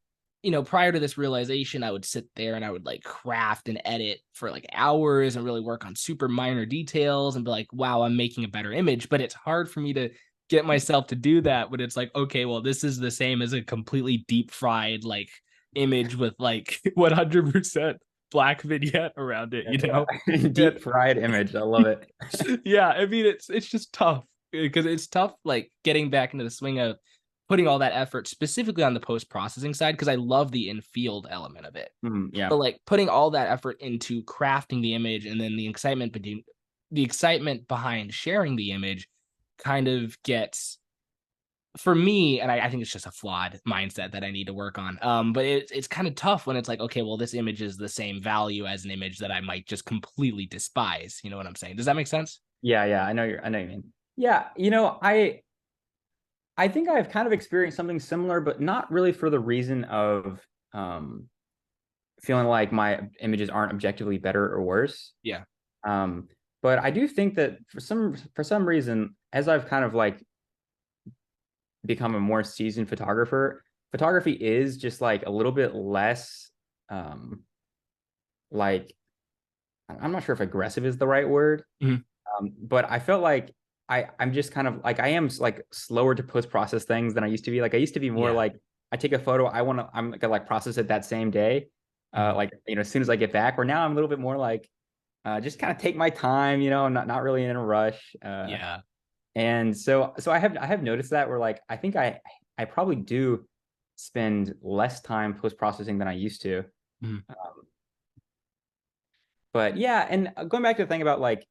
Speaker 1: prior to this realization, I would sit there and I would like craft and edit for like hours and really work on super minor details and be like, wow, I'm making a better image. But it's hard for me to get myself to do that when it's like, okay, well, this is the same as a completely deep fried like image with like 100% black vignette around it,
Speaker 2: Yeah.
Speaker 1: And
Speaker 2: Deep fried image. I love it.
Speaker 1: yeah, I mean it's just tough because it's tough like getting back into the swing of putting all that effort specifically on the post processing side because I love the in-field element of it.
Speaker 2: Yeah.
Speaker 1: But like putting all that effort into crafting the image and then the excitement behind sharing the image kind of gets for me, and I think it's just a flawed mindset that I need to work on. But it's kind of tough when it's like, okay, well, this image is the same value as an image that I might just completely despise. You know what I'm saying? Does that make sense?
Speaker 2: Yeah, yeah. I know you mean. Yeah, I think I've kind of experienced something similar, but not really for the reason of um feeling like my images aren't objectively better or worse.
Speaker 1: Yeah.
Speaker 2: Um, but I do think that for some reason, as I've kind of like become a more seasoned photographer, photography is just like a little bit less like I'm not sure if aggressive is the right word.
Speaker 1: Mhm.
Speaker 2: But I felt like I'm just kind of like I am like slower to post process things than I used to be. Like I used to be more
Speaker 1: Yeah.
Speaker 2: like I take a photo, I'm gonna like process it that same day.
Speaker 1: Mhm.
Speaker 2: Like as soon as I get back. Where now I'm a little bit more like just kind of take my time, not really in a rush.
Speaker 1: Yeah.
Speaker 2: And so I have noticed that where like I think I probably do spend less time post processing than I used to.
Speaker 1: Mhm.
Speaker 2: But yeah, and going back to the thing about like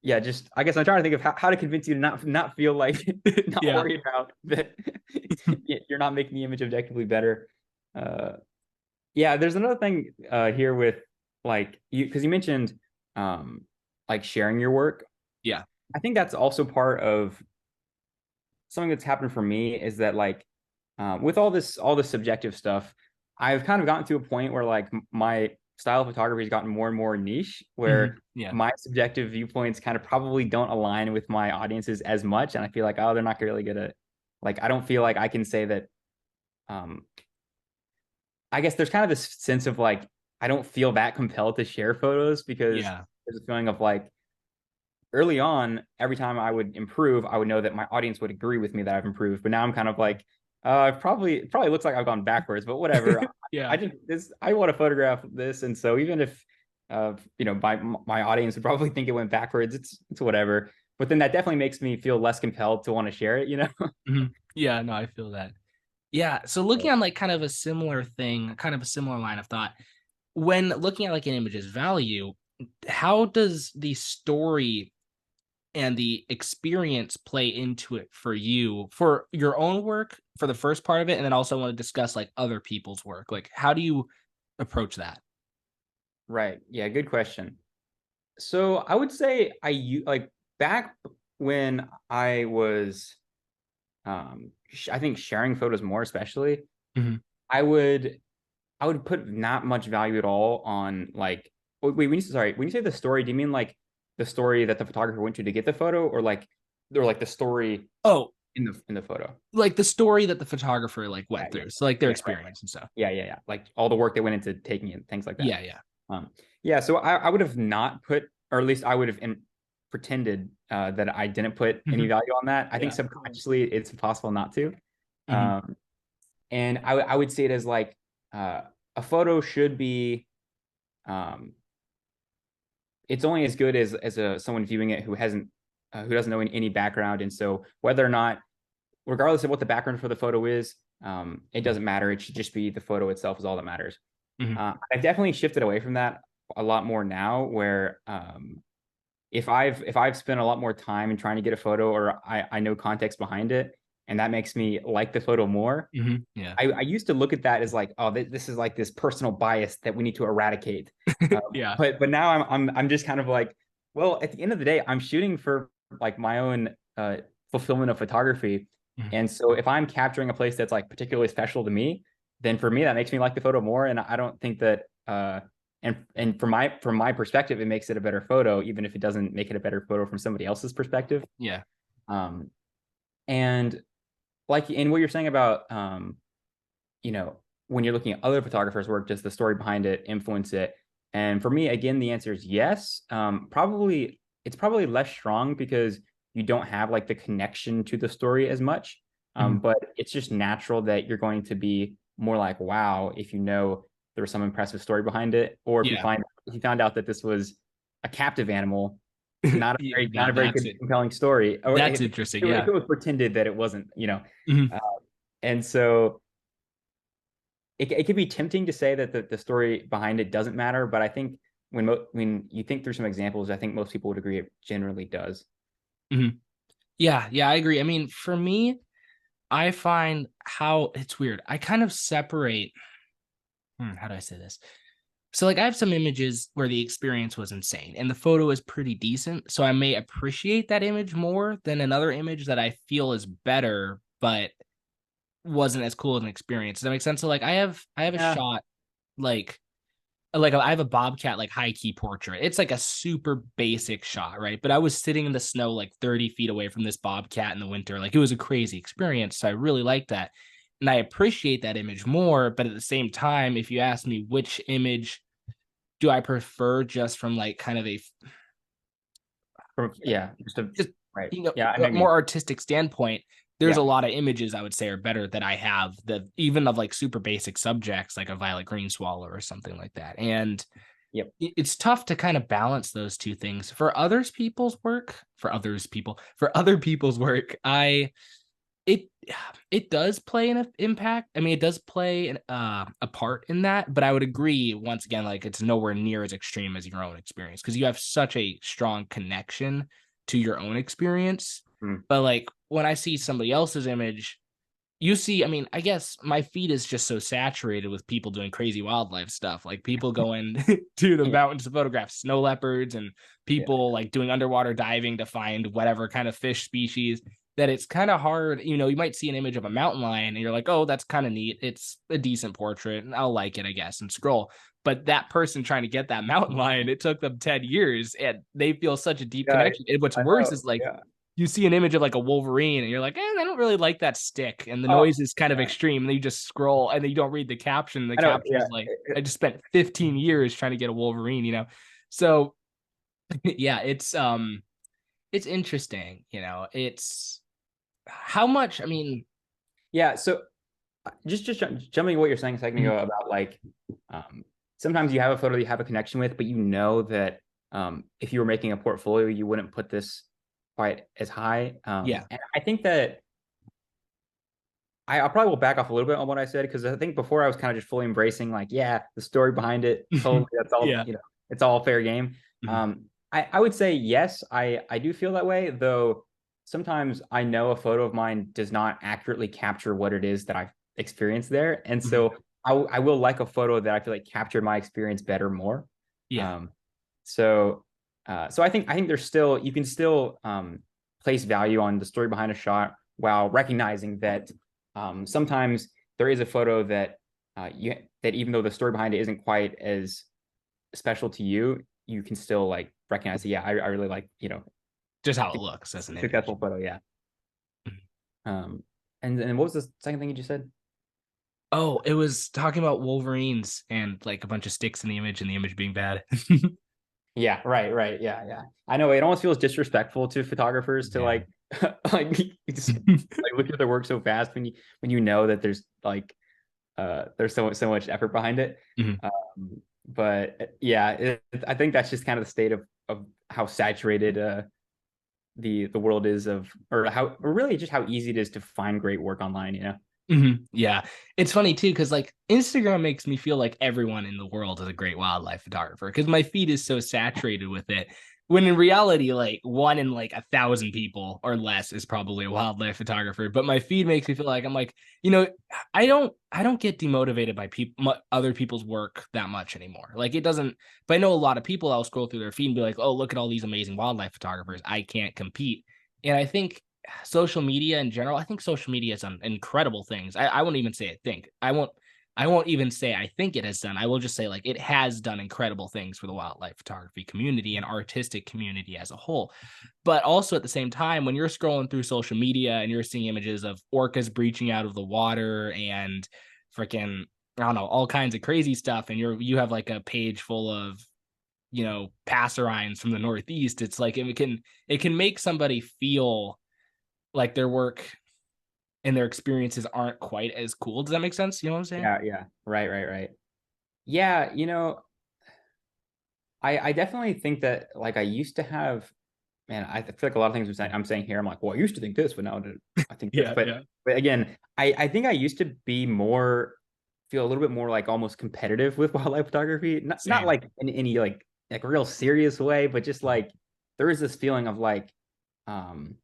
Speaker 2: yeah, just I guess I'm trying to think of how to convince you to not feel like not
Speaker 1: Yeah.
Speaker 2: worry about that you're not making the image objectively better. Uh, yeah, there's another thing here with like you because you mentioned um, like sharing your work.
Speaker 1: Yeah.
Speaker 2: I think that's also part of something that's happened for me is that like with all this subjective stuff, I've kind of gotten to a point where like my style of photography has gotten more and more niche,
Speaker 1: Mhm.
Speaker 2: where
Speaker 1: Yeah.
Speaker 2: my subjective viewpoints kind of probably don't align with my audiences as much, and I feel like oh they're not really gonna like I don't feel like I can say that. Um, I guess there's kind of this sense of like I don't feel that compelled to share photos because
Speaker 1: Yeah.
Speaker 2: there's a feeling of like early on, every time I would improve, I would know that my audience would agree with me that I've improved. But now I'm kind of like, Probably looks like I've gone backwards, but whatever. I
Speaker 1: Yeah.
Speaker 2: just this I want to photograph this, and so even if my audience would probably think it went backwards, it's whatever. But then that definitely makes me feel less compelled to want to share it, you know?
Speaker 1: Mhm. Yeah, no, I feel that. Yeah. So looking on like kind of a similar thing, kind of a similar line of thought, when looking at like an image's value, how does the story and the experience play into it for you for your own work for the first part of it, and then also want to discuss like other people's work? Like, how do you approach that?
Speaker 2: Right. Yeah, good question. So I would say like back when I was I think sharing photos more especially,
Speaker 1: Mhm.
Speaker 2: I would I would put not much value at all on like wait, when you say the story, do you mean like the story that the photographer went to get the photo, or like the story
Speaker 1: Oh,
Speaker 2: in the photo?
Speaker 1: like the story that the photographer like
Speaker 2: Yeah,
Speaker 1: went
Speaker 2: yeah,
Speaker 1: through, so like their
Speaker 2: yeah, right, right.
Speaker 1: experience and stuff.
Speaker 2: Yeah. Like all the work that went into taking it, things like that.
Speaker 1: Yeah, yeah.
Speaker 2: Um, yeah, so I would have not put, or at least I would have pretended that I didn't put any
Speaker 1: Mhm.
Speaker 2: value on that. I think
Speaker 1: Yeah.
Speaker 2: subconsciously it's impossible not to.
Speaker 1: Mhm.
Speaker 2: Um, and I would say it as like uh, a photo should be um, it's only as good as someone viewing it who doesn't know any background, and so whether or not, regardless of what the background for the photo is, it doesn't matter. It should just be the photo itself is all that matters.
Speaker 1: Mhm.
Speaker 2: I've definitely shifted away from that a lot more now, where if I've spent a lot more time in trying to get a photo, or I know context behind it, and that makes me like the photo more.
Speaker 1: Mhm. Yeah.
Speaker 2: I used to look at that as like, oh, this is like this personal bias that we need to eradicate.
Speaker 1: Yeah.
Speaker 2: But now I'm just kind of like, well, at the end of the day, I'm shooting for like my own fulfillment of photography,
Speaker 1: Mhm.
Speaker 2: and so if I'm capturing a place that's like particularly special to me, then for me that makes me like the photo more. And I don't think that and from my perspective, it makes it a better photo, even if it doesn't make it a better photo from somebody else's perspective.
Speaker 1: Yeah.
Speaker 2: Um, and like in what you're saying about you know, when you're looking at other photographers' work, does the story behind it influence it? And for me, again, the answer is yes. Probably it's probably less strong because you don't have like the connection to the story as much.
Speaker 1: Mhm.
Speaker 2: But it's just natural that you're going to be more like, wow, if you know there was some impressive story behind it, or
Speaker 1: Yeah.
Speaker 2: if you found out that this was a captive animal,
Speaker 1: Yeah.
Speaker 2: not a very
Speaker 1: That's
Speaker 2: good
Speaker 1: it.
Speaker 2: compelling story, or
Speaker 1: That's interesting.
Speaker 2: if
Speaker 1: Yeah.
Speaker 2: it was pretended that it wasn't, you know.
Speaker 1: Mhm.
Speaker 2: Uh, and so it could be tempting to say that the story behind it doesn't matter, but I think when you think through some examples, I think most people would agree it generally does.
Speaker 1: Mhm. Yeah. Yeah. I agree. I mean, for me, I find how it's weird. I kind of separate. How do I say this? So, like, I have some images where the experience was insane and the photo is pretty decent. So, I may appreciate that image more than another image that I feel is better, but wasn't as cool as an experience. Does that make sense? So, like, I have a
Speaker 2: Yeah,
Speaker 1: shot like I have a bobcat like high key portrait. It's like a super basic shot, right? But I was sitting in the snow like 30 feet away from this bobcat in the winter. Like it was a crazy experience. So I really like that. And I appreciate that image more. But at the same time, if you ask me which image do I prefer just from like kind of a
Speaker 2: yeah, just a
Speaker 1: just
Speaker 2: right.
Speaker 1: you know
Speaker 2: Yeah, I know what you
Speaker 1: more
Speaker 2: mean.
Speaker 1: artistic standpoint, there's a
Speaker 2: Yeah,
Speaker 1: lot of images I would say are better that I have that even of like super basic subjects like a violet green swallow or something like that. And
Speaker 2: yep.
Speaker 1: it's tough to kind of balance those two things for other people's work. It it does play an impact. I mean, it does play a part in that, but I would agree once again, like it's nowhere near as extreme as your own experience because you have such a strong connection to your own experience.
Speaker 2: Mm.
Speaker 1: But like when I see somebody else's image, you see, I mean, I guess my feed is just so saturated with people doing crazy wildlife stuff, like people going to the
Speaker 2: Yeah,
Speaker 1: mountains to photograph snow leopards and
Speaker 2: yeah,
Speaker 1: people like doing underwater diving to find whatever kind of fish species that it's kind of hard. You might see an image of a mountain lion and you're like, oh, that's kind of neat. It's a decent portrait and I'll like it, I guess, and scroll. But that person trying to get that mountain lion, it took them 10 years and they feel such a deep
Speaker 2: yeah.
Speaker 1: connection. And what's
Speaker 2: I
Speaker 1: worse
Speaker 2: know.
Speaker 1: is like
Speaker 2: Yeah.
Speaker 1: you see an image of like a Wolverine and you're like, I don't really like that stick. And the
Speaker 2: Oh,
Speaker 1: noise is kind of
Speaker 2: yeah.
Speaker 1: extreme. And then you just scroll and then you don't read the caption. The
Speaker 2: I know.
Speaker 1: caption
Speaker 2: Yeah.
Speaker 1: is like, I just spent 15 years trying to get a Wolverine. So yeah, it's interesting. It's how much, I mean,
Speaker 2: Yeah. So just jumping what you're saying a second ago about like sometimes you have a photo that you have a connection with, but you know that if you were making a portfolio, you wouldn't put this quite as high.
Speaker 1: Yeah.
Speaker 2: And I think that I probably will back off a little bit on what I said because I think before I was kind of just fully embracing like, yeah, the story behind it, totally, that's all,
Speaker 1: Yeah.
Speaker 2: it's all fair game.
Speaker 1: Mhm.
Speaker 2: I would say yes, I do feel that way, though sometimes I know a photo of mine does not accurately capture what it is that I've experienced there. And
Speaker 1: Mhm.
Speaker 2: so I will like a photo that I feel like captured my experience better more.
Speaker 1: Yeah.
Speaker 2: Um, so so I think there's still you can still place value on the story behind a shot while recognizing that sometimes there is a photo that that even though the story behind it isn't quite as special to you, you can still like recognize that, yeah, I really like,
Speaker 1: Just how it looks as an image.
Speaker 2: successful photo, yeah.
Speaker 1: Mhm.
Speaker 2: Um, and what was the second thing you just said?
Speaker 1: Oh, it was talking about Wolverines and like a bunch of sticks in the image and the image being bad.
Speaker 2: Yeah, right, yeah, yeah. I know it almost feels disrespectful to photographers to
Speaker 1: Yeah.
Speaker 2: like like you just like look at their work so fast when you know that there's so much effort behind it.
Speaker 1: Mhm.
Speaker 2: But yeah, I think that's just kind of the state of how saturated the world is of or really just how easy it is to find great work online, you know.
Speaker 1: Yeah. It's funny too, because like Instagram makes me feel like everyone in the world is a great wildlife photographer because my feed is so saturated with it. When in reality, like one in like 1,000 people or less is probably a wildlife photographer. But my feed makes me feel like I'm like, I don't get demotivated by people other people's work that much anymore. Like it doesn't, but I know a lot of people I'll scroll through their feed and be like, oh, look at all these amazing wildlife photographers. I can't compete. And I think social media in general, I think social media has done incredible things. I won't even say I think. I won't even say I think it has done. I will just say like it has done incredible things for the wildlife photography community and artistic community as a whole. But also at the same time, when you're scrolling through social media and you're seeing images of orcas breaching out of the water and freaking I don't know, all kinds of crazy stuff, and you have like a page full of passerines from the Northeast, it's like it can make somebody feel like their work and their experiences aren't quite as cool. Does that make sense? You know what I'm saying?
Speaker 2: Yeah, right. Yeah, I definitely think that like I used to have, man, I feel like a lot of things I'm saying here, I'm like, well, I used to think this, but now I think this.
Speaker 1: Yeah,
Speaker 2: But
Speaker 1: yeah.
Speaker 2: but again, I think I used to be more feel a little bit more like almost competitive with wildlife photography. Not
Speaker 1: Same.
Speaker 2: like in any like real serious way, but just like there is this feeling of like um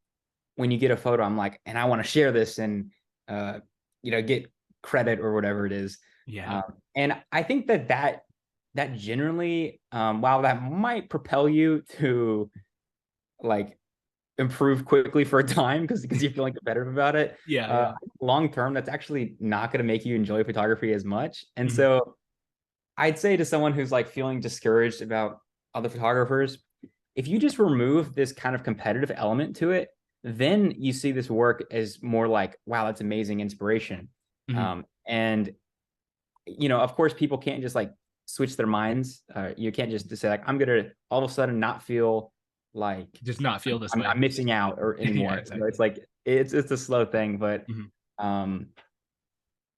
Speaker 2: when you get a photo, I'm like, and I want to share this and uh get credit or whatever it is.
Speaker 1: Yeah.
Speaker 2: Um, and I think that generally, while that might propel you to like improve quickly for a time because you're feeling competitive about it,
Speaker 1: Yeah, yeah.
Speaker 2: long term, that's actually not going to make you enjoy photography as much. And
Speaker 1: Mhm.
Speaker 2: so I'd say to someone who's like feeling discouraged about other photographers, if you just remove this kind of competitive element to it, then you see this work as more like, wow, that's amazing inspiration.
Speaker 1: Mhm.
Speaker 2: And of course, people can't just like switch their minds. You can't just say like, I'm gonna all of a sudden not feel like
Speaker 1: Just not feel this
Speaker 2: I'm
Speaker 1: way.
Speaker 2: missing out or
Speaker 1: Yeah,
Speaker 2: anymore.
Speaker 1: exactly.
Speaker 2: It's like it's a slow thing,
Speaker 1: Mhm.
Speaker 2: um,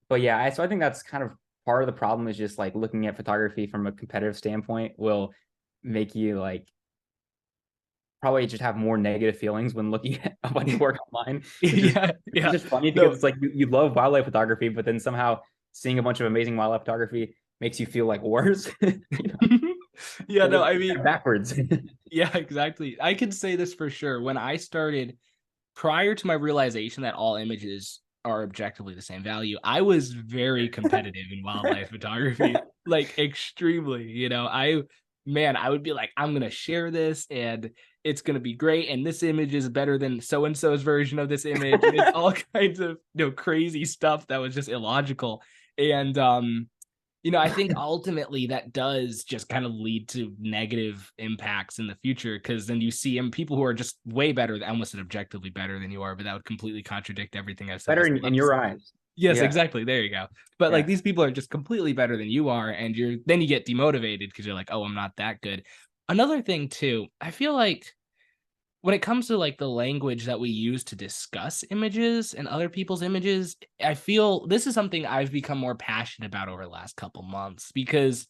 Speaker 2: but yeah, so I think that's kind of part of the problem is just like looking at photography from a competitive standpoint will make you like probably just have more negative feelings when looking at a bunch of work online, which is
Speaker 1: Yeah,
Speaker 2: it's
Speaker 1: yeah.
Speaker 2: just funny because
Speaker 1: No.
Speaker 2: it's like you love wildlife photography, but then somehow seeing a bunch of amazing wildlife photography makes you feel like worse.
Speaker 1: Yeah, no,
Speaker 2: It's
Speaker 1: I
Speaker 2: kind
Speaker 1: mean,
Speaker 2: of backwards.
Speaker 1: yeah, exactly. I can say this for sure. When I started prior to my realization that all images are objectively the same value, I was very competitive in wildlife photography, like extremely. I would be like, I'm gonna share this and it's gonna be great, and this image is better than so and so's version of this image, and it's all kinds of crazy stuff that was just illogical. And I think ultimately that does just kind of lead to negative impacts in the future because then you see people who are just way better, I almost said objectively better than you are, but that would completely contradict everything I've said
Speaker 2: Better
Speaker 1: this
Speaker 2: in,
Speaker 1: whole
Speaker 2: in your
Speaker 1: episode.
Speaker 2: eyes.
Speaker 1: Yes,
Speaker 2: Yeah,
Speaker 1: exactly. There you go. But like
Speaker 2: yeah.
Speaker 1: these people are just completely better than you are, and then you get demotivated because you're like, oh, I'm not that good. Another thing too, I feel like when it comes to like the language that we use to discuss images and other people's images, I feel this is something I've become more passionate about over the last couple months because,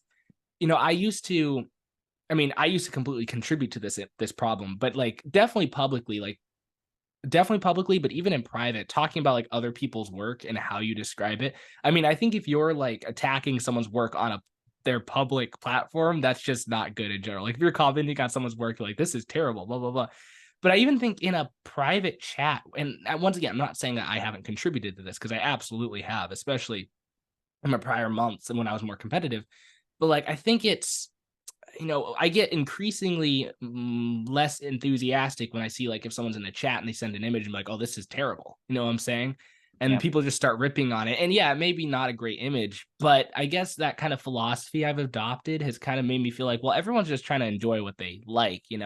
Speaker 1: I used to completely contribute to this problem, but like definitely publicly, but even in private, talking about like other people's work and how you describe it. I mean, I think if you're like attacking someone's work on their public platform, that's just not good in general. Like if you're commenting on someone's work, you're like, this is terrible, blah, blah, blah. But I even think in a private chat, and once again, I'm not saying that I haven't contributed to this because I absolutely have, especially in my prior months and when I was more competitive. But like, I think it's, I get increasingly less enthusiastic when I see like if someone's in the chat and they send an image and like, oh, this is terrible. You know what I'm saying? And
Speaker 2: Yeah.
Speaker 1: people just start ripping on it. And yeah, maybe not a great image, but I guess that kind of philosophy I've adopted has kind of made me feel like, well, everyone's just trying to enjoy what they like, and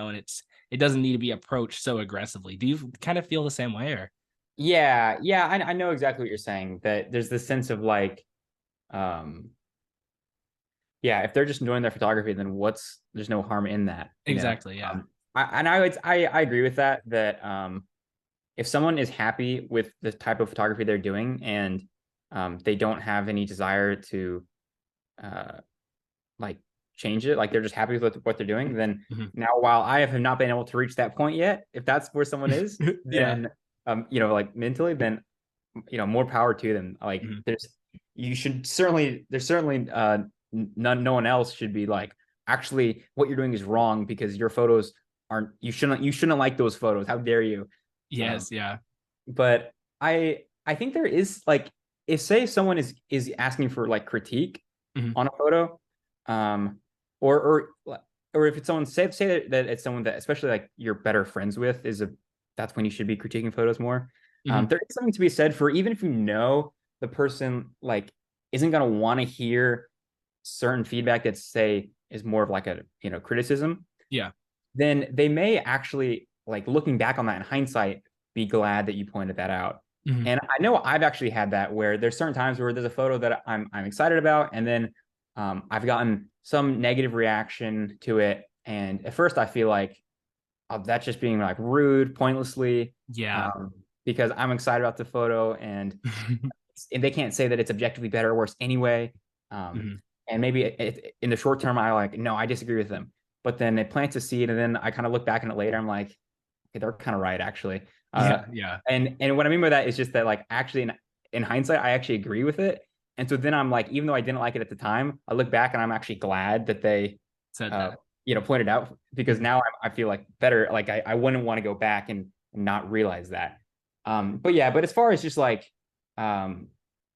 Speaker 1: it doesn't need to be approached so aggressively. Do you kind of feel the same way or?
Speaker 2: Yeah, I know exactly what you're saying. That there's this sense of like, um, yeah, if they're just enjoying their photography, then there's no harm in that, you know.
Speaker 1: Exactly. Yeah.
Speaker 2: I agree with that. That if someone is happy with the type of photography they're doing and they don't have any desire to uh, like change it, like they're just happy with what they're doing, then
Speaker 1: Mhm.
Speaker 2: now while I have not been able to reach that point yet, if that's where someone is,
Speaker 1: Yeah.
Speaker 2: then like mentally, then more power to them. Like
Speaker 1: Mhm.
Speaker 2: there's certainly no one else should be like, actually what you're doing is wrong because your photos aren't, you shouldn't like those photos, how dare you. um,
Speaker 1: Yes. Yeah.
Speaker 2: but I think there is like, if say someone is asking for like critique
Speaker 1: Mhm.
Speaker 2: on a photo, um or if it's someone, say that it's someone that especially like you're better friends with, that's when you should be critiquing photos more.
Speaker 1: Mhm.
Speaker 2: There is something to be said for, even if the person like isn't going to want to hear certain feedback that say is more of like a criticism,
Speaker 1: Yeah.
Speaker 2: then they may actually, like looking back on that in hindsight, be glad that you pointed that out.
Speaker 1: Mhm.
Speaker 2: And I know I've actually had that where there's certain times where there's a photo that I'm excited about, and then I've gotten some negative reaction to it, and at first I feel like, oh, that's just being like rude, pointlessly,
Speaker 1: Yeah.
Speaker 2: um, because I'm excited about the photo, and they can't say that it's objectively better or worse anyway. Um,
Speaker 1: Mhm.
Speaker 2: and maybe in the short term, I like, no, I disagree with them. But then it plants a seed, and then I kind of look back on it later. I'm like, okay, they're kind of right, actually.
Speaker 1: Yeah. Yeah.
Speaker 2: And what I mean by that is just that, like, actually, in hindsight, I actually agree with it. And so then I'm like, even though I didn't like it at the time, I look back and I'm actually glad that they,
Speaker 1: Said
Speaker 2: uh,
Speaker 1: that.
Speaker 2: pointed out, because
Speaker 1: Mhm.
Speaker 2: now I feel like better. Like I wouldn't want to go back and not realize that. But yeah, but as far as just like, um,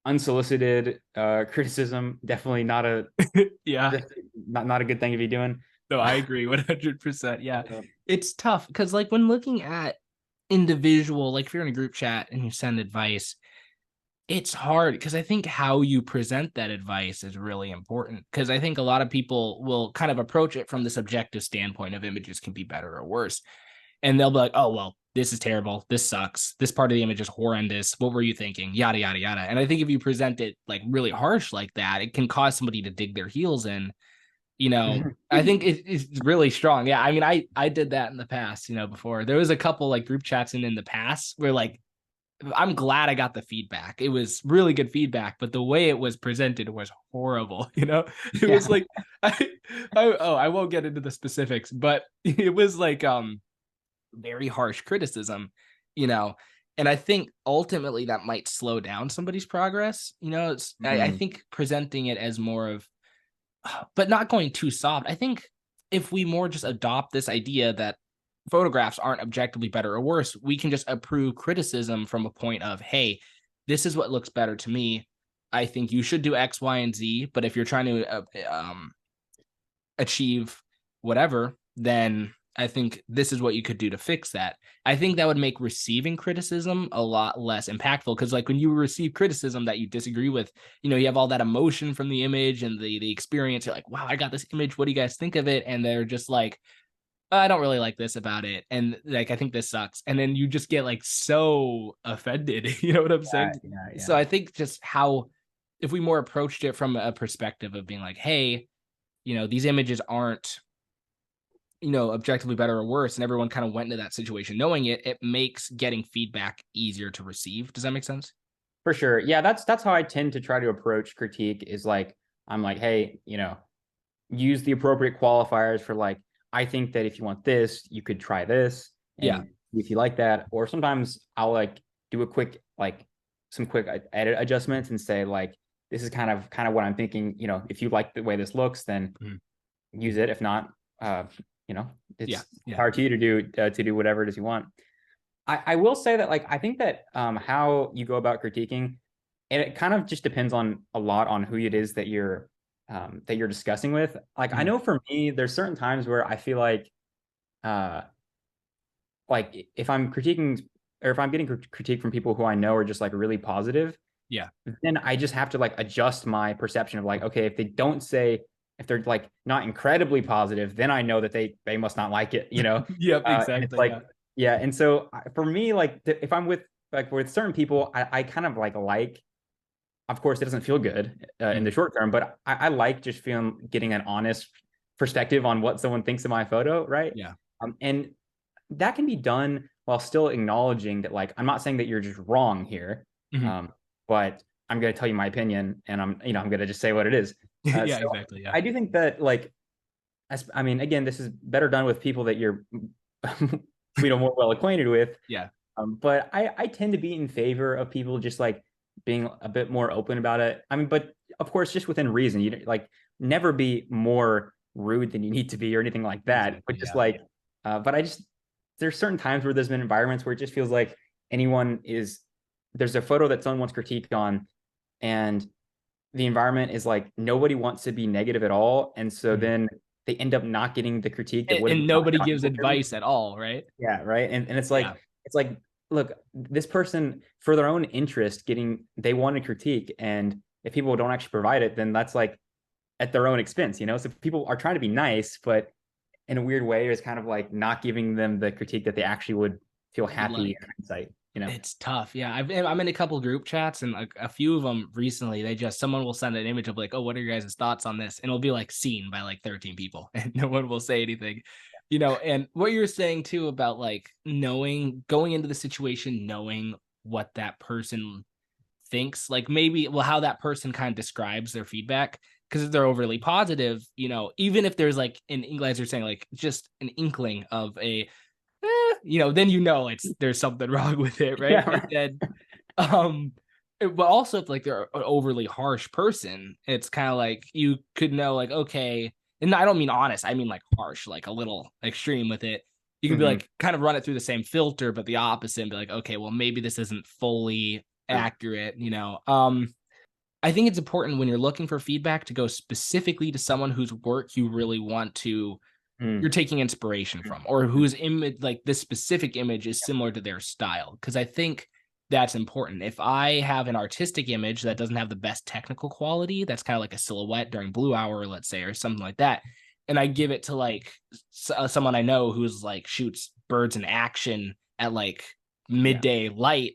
Speaker 2: unsolicited criticism, definitely
Speaker 1: Yeah.
Speaker 2: not a good thing to be doing.
Speaker 1: No, I agree 100%. Yeah. It's tough because, like, when looking at individual, like, if you're in a group chat and you send advice, it's hard because I think how you present that advice is really important. Because I think a lot of people will kind of approach it from this objective standpoint of images can be better or worse. And they'll be like, oh, well, this is terrible. This sucks. This part of the image is horrendous. What were you thinking? Yada, yada, yada. And I think if you present it like really harsh like that, it can cause somebody to dig their heels in. I think it's really strong. Yeah. I mean, I did that in the past, before. There was a couple like group chats in the past where like I'm glad I got the feedback. It was really good feedback, but the way it was presented was horrible. It was
Speaker 2: Yeah.
Speaker 1: like I won't get into the specifics, but it was like very harsh criticism, you know. And I think ultimately that might slow down somebody's progress. I
Speaker 2: Mhm.
Speaker 1: think presenting it as more of, but not going too soft. I think if we more just adopt this idea that photographs aren't objectively better or worse, we can just approve criticism from a point of, hey, this is what looks better to me. I think you should do X, Y, and Z. But if you're trying to achieve whatever, then I think this is what you could do to fix that. I think that would make receiving criticism a lot less impactful because, like, when you receive criticism that you disagree with, you have all that emotion from the image and the experience. You're like, wow, I got this image. What do you guys think of it? And they're just like, I don't really like this about it. And like, I think this sucks. And then you just get like so offended. You know what I'm saying? So
Speaker 2: Yeah.
Speaker 1: I think just how, if we more approached it from a perspective of being like, hey, these images aren't objectively better or worse, and everyone kind of went into that situation knowing it, it makes getting feedback easier to receive. Does that make sense?
Speaker 2: For sure. Yeah, that's how I tend to try to approach critique is like I'm like, hey, use the appropriate qualifiers for like, I think that if you want this, you could try this
Speaker 1: Yeah.
Speaker 2: and if you like that. Or sometimes I'll like do a quick like some quick edit adjustments and say like this is kind of what I'm thinking. If you like the way this looks, then
Speaker 1: Mhm.
Speaker 2: use it. If not, you know,
Speaker 1: Yeah.
Speaker 2: it's
Speaker 1: Yeah.
Speaker 2: hard to you to do whatever it is you want. I will say that like I think that how you go about critiquing, and it kind of just depends on a lot on who it is that you're discussing with. Like I
Speaker 1: Mhm.
Speaker 2: know for me, there's certain times where I feel uh like if I'm critiquing or if I'm getting critique from people who I know are just like really positive,
Speaker 1: Yeah.
Speaker 2: then I just have to like adjust my perception of like, okay, if they don't say if they're like not incredibly positive, then I know that they must not like it.
Speaker 1: Yep.
Speaker 2: And it's
Speaker 1: Exactly.
Speaker 2: like,
Speaker 1: Yeah.
Speaker 2: yeah. And so for me, like if I'm with certain people, I kind of like, of course, it doesn't feel good in the
Speaker 1: Mhm.
Speaker 2: short term, but I like just getting an honest perspective on what someone thinks of my photo, right?
Speaker 1: Yeah.
Speaker 2: And that can be done while still acknowledging that, like, I'm not saying that you're just wrong here,
Speaker 1: Mhm.
Speaker 2: but I'm going to tell you my opinion, and I'm going to just say what it is.
Speaker 1: Yeah.
Speaker 2: So
Speaker 1: Exactly. Yeah.
Speaker 2: I do think that, like, I mean, again, this is better done with people that you're, more well acquainted with.
Speaker 1: Yeah.
Speaker 2: But I tend to be in favor of people just like being a bit more open about it. I mean, but of course, just within reason. You like never be more rude than you need to be or anything like that. But
Speaker 1: Exactly.
Speaker 2: just
Speaker 1: Yeah.
Speaker 2: like, but there's certain times where there's been environments where it just feels like there's a photo that someone wants critique on, and the environment is like nobody wants to be negative at all, and so
Speaker 1: Mhm.
Speaker 2: then they end up not getting the critique that would have
Speaker 1: And
Speaker 2: been
Speaker 1: nobody gives
Speaker 2: valuable to them.
Speaker 1: advice at all, right?
Speaker 2: Yeah, right. And
Speaker 1: Yeah.
Speaker 2: it's like, look, this person for their own interest they want a critique. And if people don't actually provide it, then that's like at their own expense. So people are trying to be nice, but in a weird way, it's kind of like not giving them the critique that they actually would feel
Speaker 1: Would
Speaker 2: happy in
Speaker 1: like.
Speaker 2: hindsight.
Speaker 1: It's tough. Yeah, I'm in a couple group chats, and a few of them recently, someone will send an image of like, oh, what are your guys' thoughts on this? And it'll be like seen by like 13 people, and no one will say anything. And what you're saying too about like going into the situation, knowing what that person thinks, like maybe, well, how that person kind of describes their feedback. Because if they're overly positive, even if there's like an English, you're saying like just an inkling of then there's something wrong with it, right?
Speaker 2: Yeah,
Speaker 1: And
Speaker 2: right.
Speaker 1: then um but also if like they're an overly harsh person, it's kind of like you could know like, okay, and I don't mean honest, I mean like harsh, like a little extreme with it. You can be
Speaker 2: Mm-hmm.
Speaker 1: like kind of run it through the same filter, but the opposite, and be like, okay, well, maybe this isn't fully
Speaker 2: True.
Speaker 1: accurate. I think it's important when you're looking for feedback to go specifically to someone whose work you really want to you're
Speaker 2: Mm-hmm.
Speaker 1: taking inspiration from, or whose image, like this specific image, is similar to their style. Because I think that's important. If I have an artistic image that doesn't have the best technical quality, that's kind of like a silhouette during blue hour, let's say, or something like that, and I give it to like someone I know who's like shoots birds in action at like
Speaker 2: Yeah.
Speaker 1: midday light,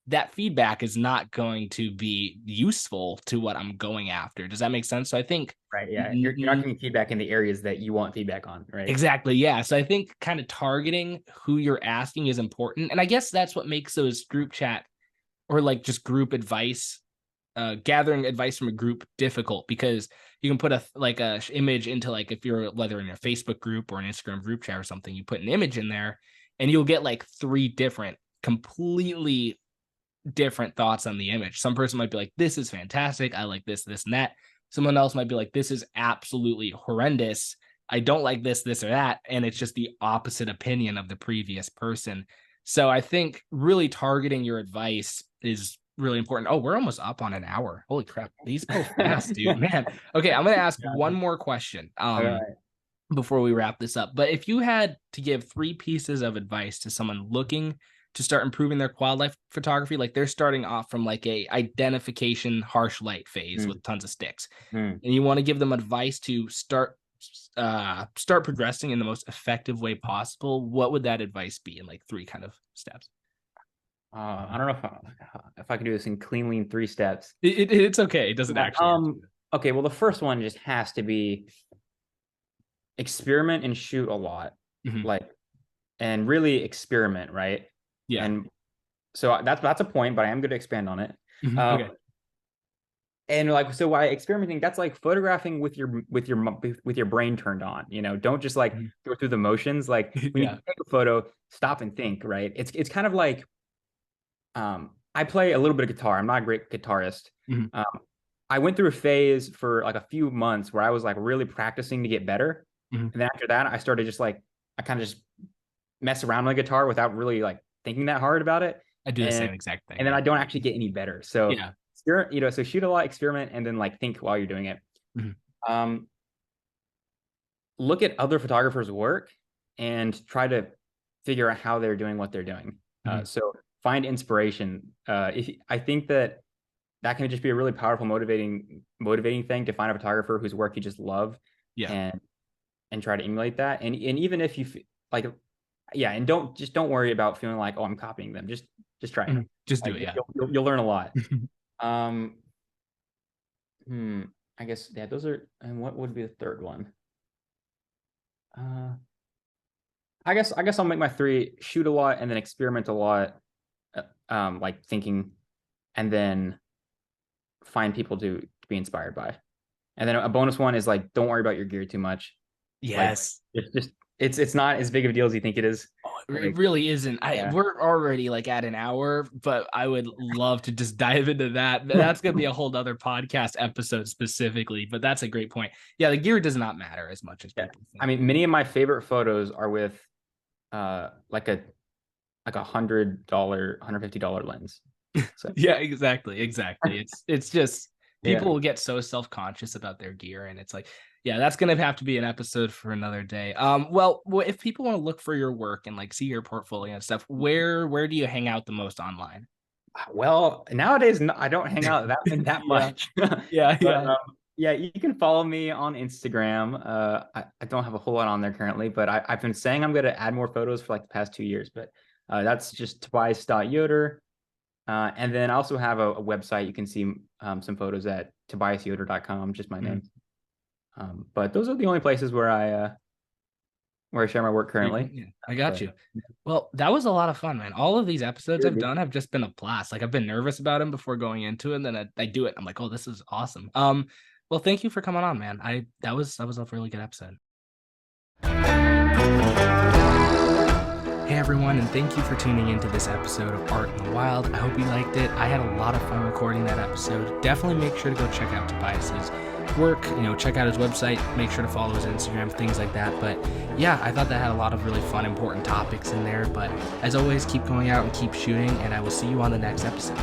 Speaker 1: that feedback is not going to be useful to what I'm going after. Does that make sense? So I think
Speaker 2: Right. Yeah. You're not getting feedback in the areas that you want feedback on. Right.
Speaker 1: exactly. Yeah. So I think kind of targeting who you're asking is important. And I guess that's what makes those group chat or like just group advice, gathering advice from a group difficult, because you can put a image into, like, if you're whether in a Facebook group or an Instagram group chat or something, you put an image in there and you'll get like three completely different thoughts on the image. Some person might be like, this is fantastic. I like this, and that. Someone else might be like, this is absolutely horrendous. I don't like this, or that. And it's just the opposite opinion of the previous person. So I think really targeting your advice is really important. Oh, we're almost up on an hour. Holy crap. These go fast, dude. Man. Okay, I'm gonna ask one
Speaker 2: Yeah.
Speaker 1: more question.
Speaker 2: All right.
Speaker 1: Before we wrap this up. But if you had to give three pieces of advice to someone looking to start improving their wildlife photography, like they're starting off from like a identification harsh light phase with tons of sticks,
Speaker 2: Mm-hmm.
Speaker 1: and you want to give them advice to start progressing in the most effective way possible, what would that advice be in like three kind of steps?
Speaker 2: I don't know if I can do this in cleanly in 3 steps.
Speaker 1: It's okay. It doesn't
Speaker 2: Yeah.
Speaker 1: actually have to.
Speaker 2: Okay. Well, the first one just has to be experiment and shoot a lot,
Speaker 1: Mhm.
Speaker 2: like, and really experiment, right?
Speaker 1: Yeah.
Speaker 2: And so that's a point, but I am going to expand on it.
Speaker 1: Mhm.
Speaker 2: Um,
Speaker 1: Okay.
Speaker 2: and like, so why experimenting, that's like photographing with your brain turned on, you know, don't just like
Speaker 1: Mhm.
Speaker 2: go through the motions. Like when you
Speaker 1: Yeah.
Speaker 2: take a photo, stop and think, right? It's kind of like, I play a little bit of guitar. I'm not a great guitarist.
Speaker 1: Mhm.
Speaker 2: um, I went through a phase for like a few months where I was like really practicing to get better,
Speaker 1: Mhm.
Speaker 2: and then after that I started just like, I kind of just mess around with the guitar without really like thinking that hard about it.
Speaker 1: I do the
Speaker 2: and
Speaker 1: same exact thing.
Speaker 2: and then
Speaker 1: Yeah.
Speaker 2: I don't actually get any better. So
Speaker 1: Yeah.
Speaker 2: you know, so shoot a lot, experiment, and then like think while you're doing it.
Speaker 1: Mhm.
Speaker 2: um Look at other photographers work and try to figure out how they're doing what they're doing.
Speaker 1: Mhm.
Speaker 2: So find inspiration. I think that that can just be a really powerful motivating thing, to find a photographer whose work you just love,
Speaker 1: Yeah.
Speaker 2: and try to emulate that. And even if you like, yeah, and don't worry about feeling like, oh, I'm copying them. Just try it.
Speaker 1: Mhm. Just do
Speaker 2: Like
Speaker 1: it. Yeah.
Speaker 2: you'll learn a lot. Um, hmm, I guess, yeah, those are. And what would be the third one? Uh, I guess I'll make my three: shoot a lot, and then experiment a lot, like thinking, and then find people to be inspired by. And then a bonus one is like, don't worry about your gear too much. Like
Speaker 1: Yes.
Speaker 2: it's just, it's not as big of a deal as you think it is.
Speaker 1: Oh, it
Speaker 2: Like,
Speaker 1: really isn't.
Speaker 2: yeah.
Speaker 1: We're already like at an hour, but I would love to just dive into that. That's gonna be a whole other podcast episode specifically, but that's a great point. Yeah, the gear does not matter as much as
Speaker 2: Yeah.
Speaker 1: people
Speaker 2: I
Speaker 1: think.
Speaker 2: mean, many of my favorite photos are with like a $150 lens. So
Speaker 1: Yeah, exactly, exactly. It's just
Speaker 2: yeah.
Speaker 1: people will get so self-conscious about their gear, and it's like, yeah, that's gonna have to be an episode for another day. Well, if people want to look for your work and like see your portfolio and stuff, where do you hang out the most online?
Speaker 2: Well, nowadays I don't hang out that
Speaker 1: Yeah,
Speaker 2: much,
Speaker 1: yeah,
Speaker 2: but
Speaker 1: yeah.
Speaker 2: yeah, you can follow me on Instagram. I don't have a whole lot on there currently, but I've been saying I'm going to add more photos for like the past 2 years. But that's just Tobias.Yoder. And then I also have a website. You can see some photos at tobiasyoder.com, just my
Speaker 1: Mhm.
Speaker 2: name. But those are the only places where I share my work currently.
Speaker 1: Yeah, I got
Speaker 2: But
Speaker 1: you. Well, that was a lot of fun, man. All of these episodes
Speaker 2: sure,
Speaker 1: I've
Speaker 2: dude.
Speaker 1: done have just been a blast. Like I've been nervous about them before going into it, and then I do it. I'm like, oh, this is awesome. Well, thank you for coming on, man. That was a really good episode. Hey everyone, and thank you for tuning into this episode of Art in the Wild. I hope you liked it. I had a lot of fun recording that episode. Definitely make sure to go check out Tobias's work, check out his website, make sure to follow his Instagram, things like that. But yeah, I thought that had a lot of really fun, important topics in there. But as always, keep going out and keep shooting, and I will see you on the next episode.